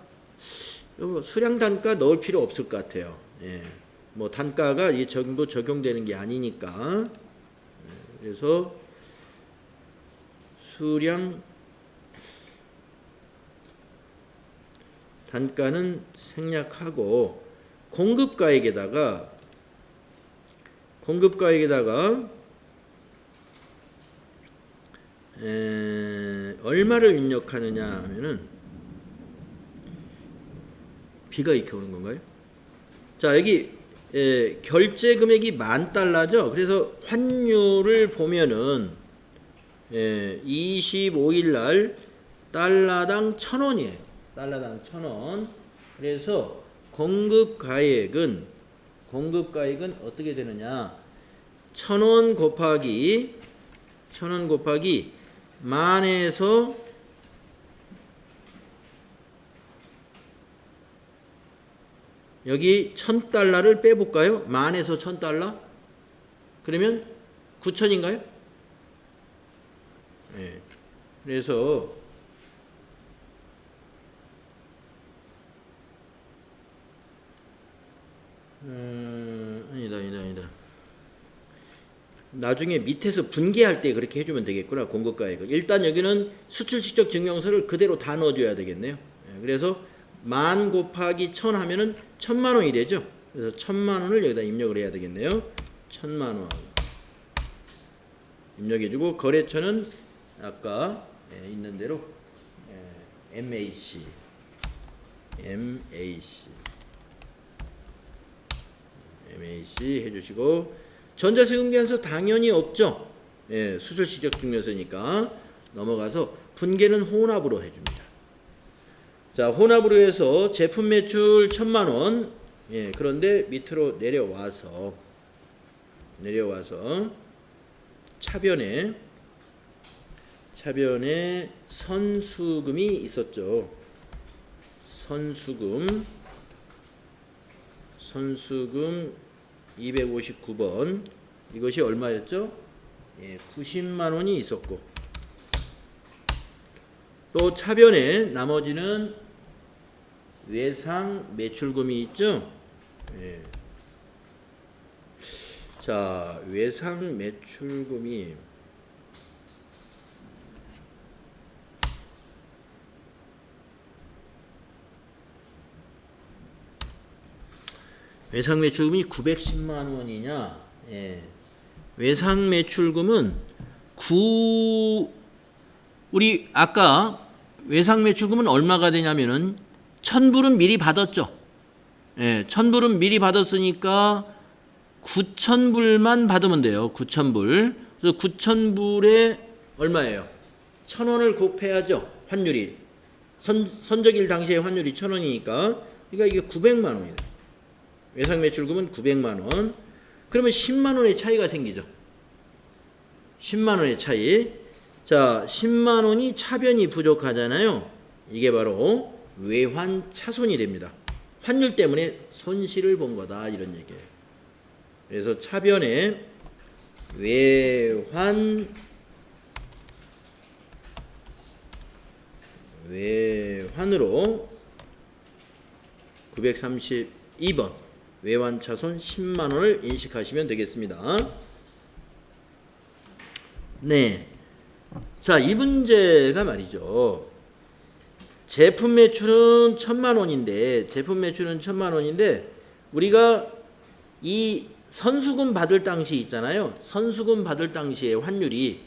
S1: 수량 단가 넣을 필요 없을 것 같아요. 예. 뭐 단가가 이 전부 적용되는 게 아니니까. 예. 그래서 수량 단가는 생략하고 공급가액에다가 얼마를 입력하느냐 하면은 B가 이렇게 오는 건가요? 자, 여기 결제 금액이 $10,000죠. 그래서 환율을 보면은 25일 날 달러당 1,000원이에요. 달러당 1,000원. 그래서 공급 가액은 어떻게 되느냐? 1,000원 곱하기 10,000에서 여기 $1,000를 빼볼까요? 10,000에서 $1,000? 그러면 9,000인가요? 네. 그래서 아니다. 나중에 밑에서 분계할 때 그렇게 해주면 되겠구나. 공급가액을. 일단 여기는 수출 실적 증명서를 그대로 다 넣어줘야 되겠네요. 그래서 10,000 곱하기 1,000 하면은 1,000만 원이 되죠. 그래서 1,000만 원을 여기다 입력을 해야 되겠네요. 1,000만 원 입력해주고 거래처는 아까 있는 대로 MAC 해주시고 전자세금계산서 당연히 없죠. 수출 실적 증명서니까 넘어가서 분계는 혼합으로 해줍니다. 자, 혼합으로 해서 제품 매출 1,000만 원. 그런데 밑으로 내려와서 차변에 선수금이 있었죠. 선수금 259번. 이것이 얼마였죠? 90만 원이 있었고, 또 차변에 나머지는 외상 매출금이 있죠. 자, 외상 매출금이 외상 매출금이 910만 원이냐? 외상 매출금은 우리 아까 외상 매출금은 얼마가 되냐면은 1,000불은 미리 받았죠. 1,000불은 미리 받았으니까 9,000불만 받으면 돼요. 9,000불. 그래서 9,000불에 얼마예요? 1,000원을 곱해야죠. 환율이. 선적일 당시에 환율이 1,000원이니까. 그러니까 이게 900만 원이다. 외상 매출금은 900만 원. 그러면 10만 원의 차이가 생기죠. 10만 원의 차이. 자, 10만 원이 차변이 부족하잖아요. 이게 바로 외환 차손이 됩니다. 환율 때문에 손실을 본 거다, 이런 얘기예요. 그래서 차변에 외환으로 932번 외환차손 10만 원을 인식하시면 되겠습니다. 네. 자, 이 문제가 말이죠. 제품 매출은 1,000만 원인데 우리가 이 선수금 받을 당시 있잖아요. 선수금 받을 당시에 환율이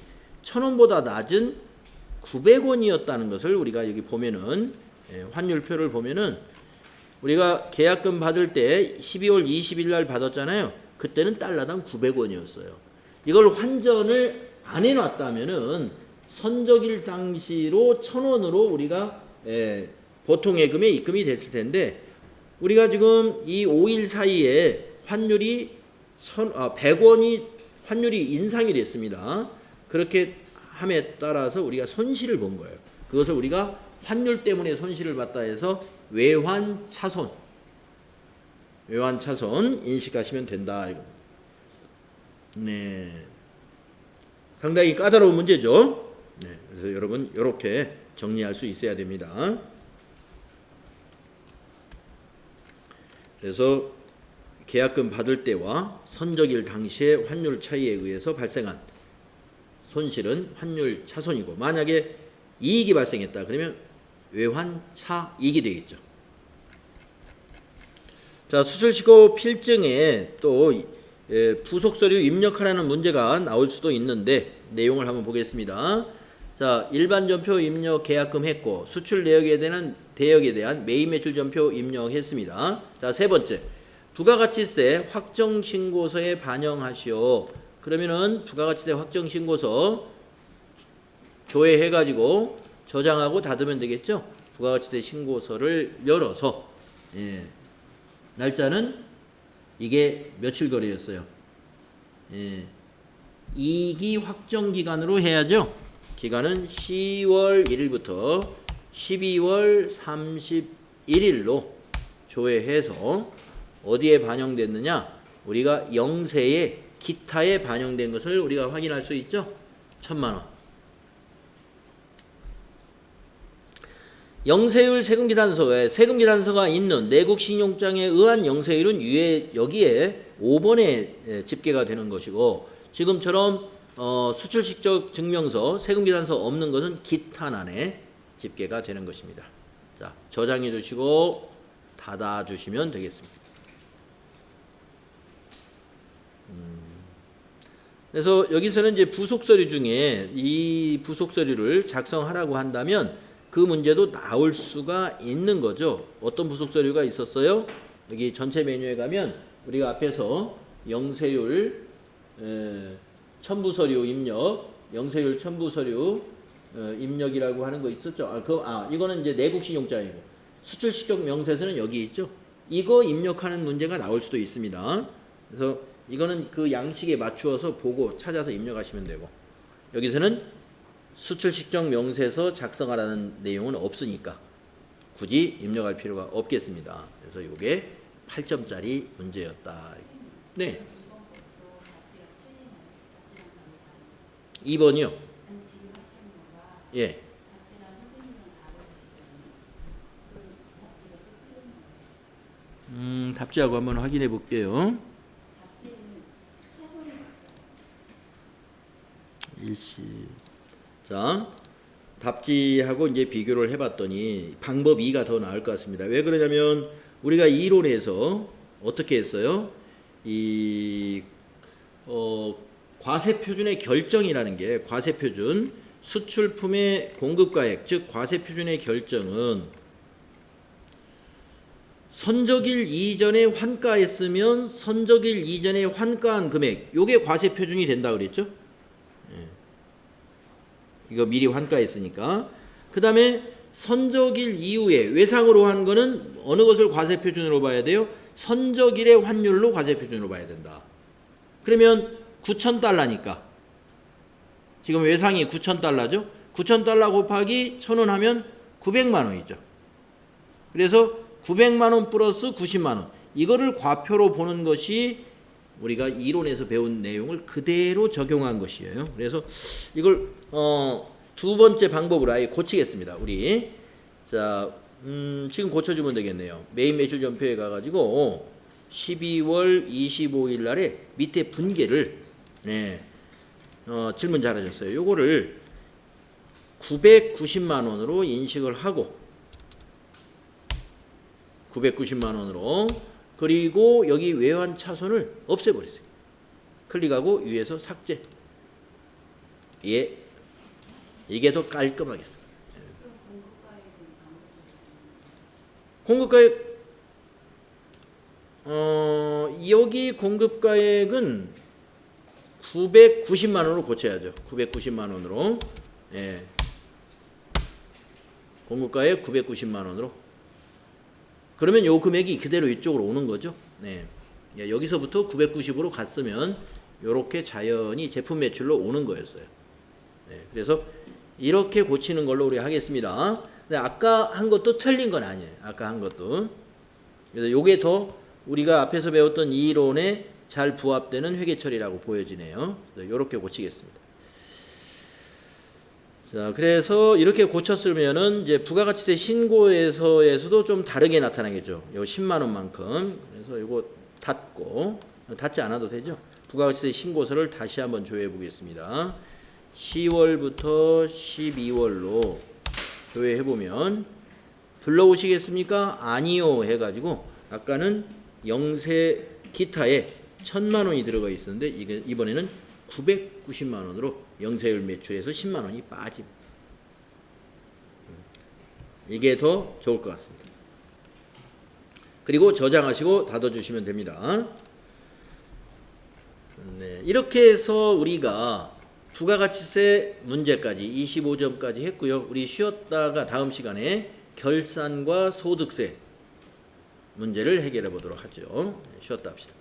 S1: 1,000원보다 낮은 900원이었다는 것을 우리가 여기 보면은 환율표를 보면은 우리가 계약금 받을 때 12월 20일 날 받았잖아요. 그때는 달러당 900원이었어요. 이걸 환전을 안 해놨다면은 선적일 당시로 1,000원으로 우리가 보통 예금에 입금이 됐을 텐데 우리가 지금 이 5일 사이에 환율이 100원이 환율이 인상이 됐습니다. 그렇게 함에 따라서 우리가 손실을 본 거예요. 그것을 우리가 환율 때문에 손실을 봤다 해서 외환차손 인식하시면 된다. 네, 상당히 까다로운 문제죠. 네, 그래서 여러분 이렇게 정리할 수 있어야 됩니다. 그래서 계약금 받을 때와 선적일 당시의 환율 차이에 의해서 발생한 손실은 환율 차손이고, 만약에 이익이 발생했다 그러면 외환차익이 되겠죠. 자, 수출시효 필증에 또 부속서류 입력하라는 문제가 나올 수도 있는데 내용을 한번 보겠습니다. 자, 일반 전표 입력 계약금 했고 수출 내역에 대한 매입 매출 전표 입력했습니다. 자, 세 번째, 부가가치세 확정 신고서에 반영하시오. 그러면은 부가가치세 확정 신고서 조회해 가지고 저장하고 닫으면 되겠죠. 부가가치세 신고서를 열어서, 예, 날짜는 이게 며칠 거래였어요. 예, 이기 확정 기간으로 해야죠. 기간은 10월 1일부터 12월 31일로 조회해서 어디에 반영됐느냐, 우리가 영세에 기타에 반영된 것을 우리가 확인할 수 있죠. 1,000만 원. 영세율 세금기단서에 세금기단서가 있는 내국신용장에 의한 영세율은 여기에 5번에 집계가 되는 것이고, 지금처럼 수출식적 증명서 세금기단서 없는 것은 기타란에 집계가 되는 것입니다. 자, 저장해 주시고 닫아 주시면 되겠습니다. 그래서 여기서는 이제 부속서류 중에 이 부속서류를 작성하라고 한다면 그 문제도 나올 수가 있는 거죠. 어떤 부속서류가 있었어요? 여기 전체 메뉴에 가면 우리가 앞에서 영세율 첨부서류 입력, 영세율 첨부서류 입력이라고 하는 거 있었죠. 이거는 이제 내국신용장이고, 수출식적 명세서는 여기 있죠. 이거 입력하는 문제가 나올 수도 있습니다. 그래서 이거는 그 양식에 맞추어서 보고 찾아서 입력하시면 되고, 여기서는 수출식적 명세서 작성하라는 내용은 없으니까 굳이 입력할 필요가 없겠습니다. 그래서 이게 8점짜리 문제였다. 네. 2번이요? 예. 답지하고 한번 확인해 볼게요. 일시. 자, 답지하고 이제 비교를 해봤더니 방법 2가 더 나을 것 같습니다. 왜 그러냐면 우리가 이론에서 어떻게 했어요? 과세표준의 결정이라는 게, 과세표준, 수출품의 공급가액, 즉 과세표준의 결정은 선적일 이전에 환가했으면 선적일 이전에 환가한 금액, 요게 과세표준이 된다 그랬죠? 이거 미리 환가했으니까. 그 다음에 선적일 이후에 외상으로 한 거는 어느 것을 과세표준으로 봐야 돼요? 선적일의 환율로 과세표준으로 봐야 된다. 그러면 9,000달러니까 지금 외상이 9,000달러죠. 9,000달러 곱하기 1,000원 하면 900만 원이죠. 그래서 900만 원 플러스 90만 원, 이거를 과표로 보는 것이 우리가 이론에서 배운 내용을 그대로 적용한 것이에요. 그래서 이걸 두 번째 방법으로 아예 고치겠습니다. 우리 자, 지금 고쳐주면 되겠네요. 매입 매출 전표에 가가지고 12월 25일 날에 밑에 분계를, 네, 질문 잘하셨어요. 요거를 990만 원으로 인식을 하고, 990만 원으로, 그리고 여기 외환 차손을 없애버렸어요. 클릭하고 위에서 삭제. 예, 이게 더 깔끔하겠습니다. 공급가액, 여기 공급가액은 990만 원으로 고쳐야죠. 990만 원으로. 예. 공급가액 990만 원으로. 그러면 요 금액이 그대로 이쪽으로 오는 거죠. 네. 예, 여기서부터 990으로 갔으면 요렇게 자연히 제품 매출로 오는 거였어요. 네, 그래서 이렇게 고치는 걸로 우리 하겠습니다. 근데 아까 한 것도 틀린 건 아니에요. 아까 한 것도. 그래서 요게 더 우리가 앞에서 배웠던 이 이론에 잘 부합되는 회계 처리라고 보여지네요. 요렇게 고치겠습니다. 자, 그래서 이렇게 고쳤으면은 이제 부가가치세 신고에서도 좀 다르게 나타나겠죠. 요 10만 원만큼. 그래서 요거 닫고, 닫지 않아도 되죠. 부가가치세 신고서를 다시 한번 조회해 보겠습니다. 10월부터 12월로 조회해 보면 불러오시겠습니까? 아니요 해가지고 아까는 영세 기타에 1000만 원이 들어가 있었는데 이번에는 990만 원으로 영세율 매출에서 10만 원이 빠짐. 이게 더 좋을 것 같습니다. 그리고 저장하시고 닫아주시면 됩니다. 네, 이렇게 해서 우리가 부가가치세 문제까지 25점까지 했고요. 우리 쉬었다가 다음 시간에 결산과 소득세 문제를 해결해 보도록 하죠. 쉬었다 합시다.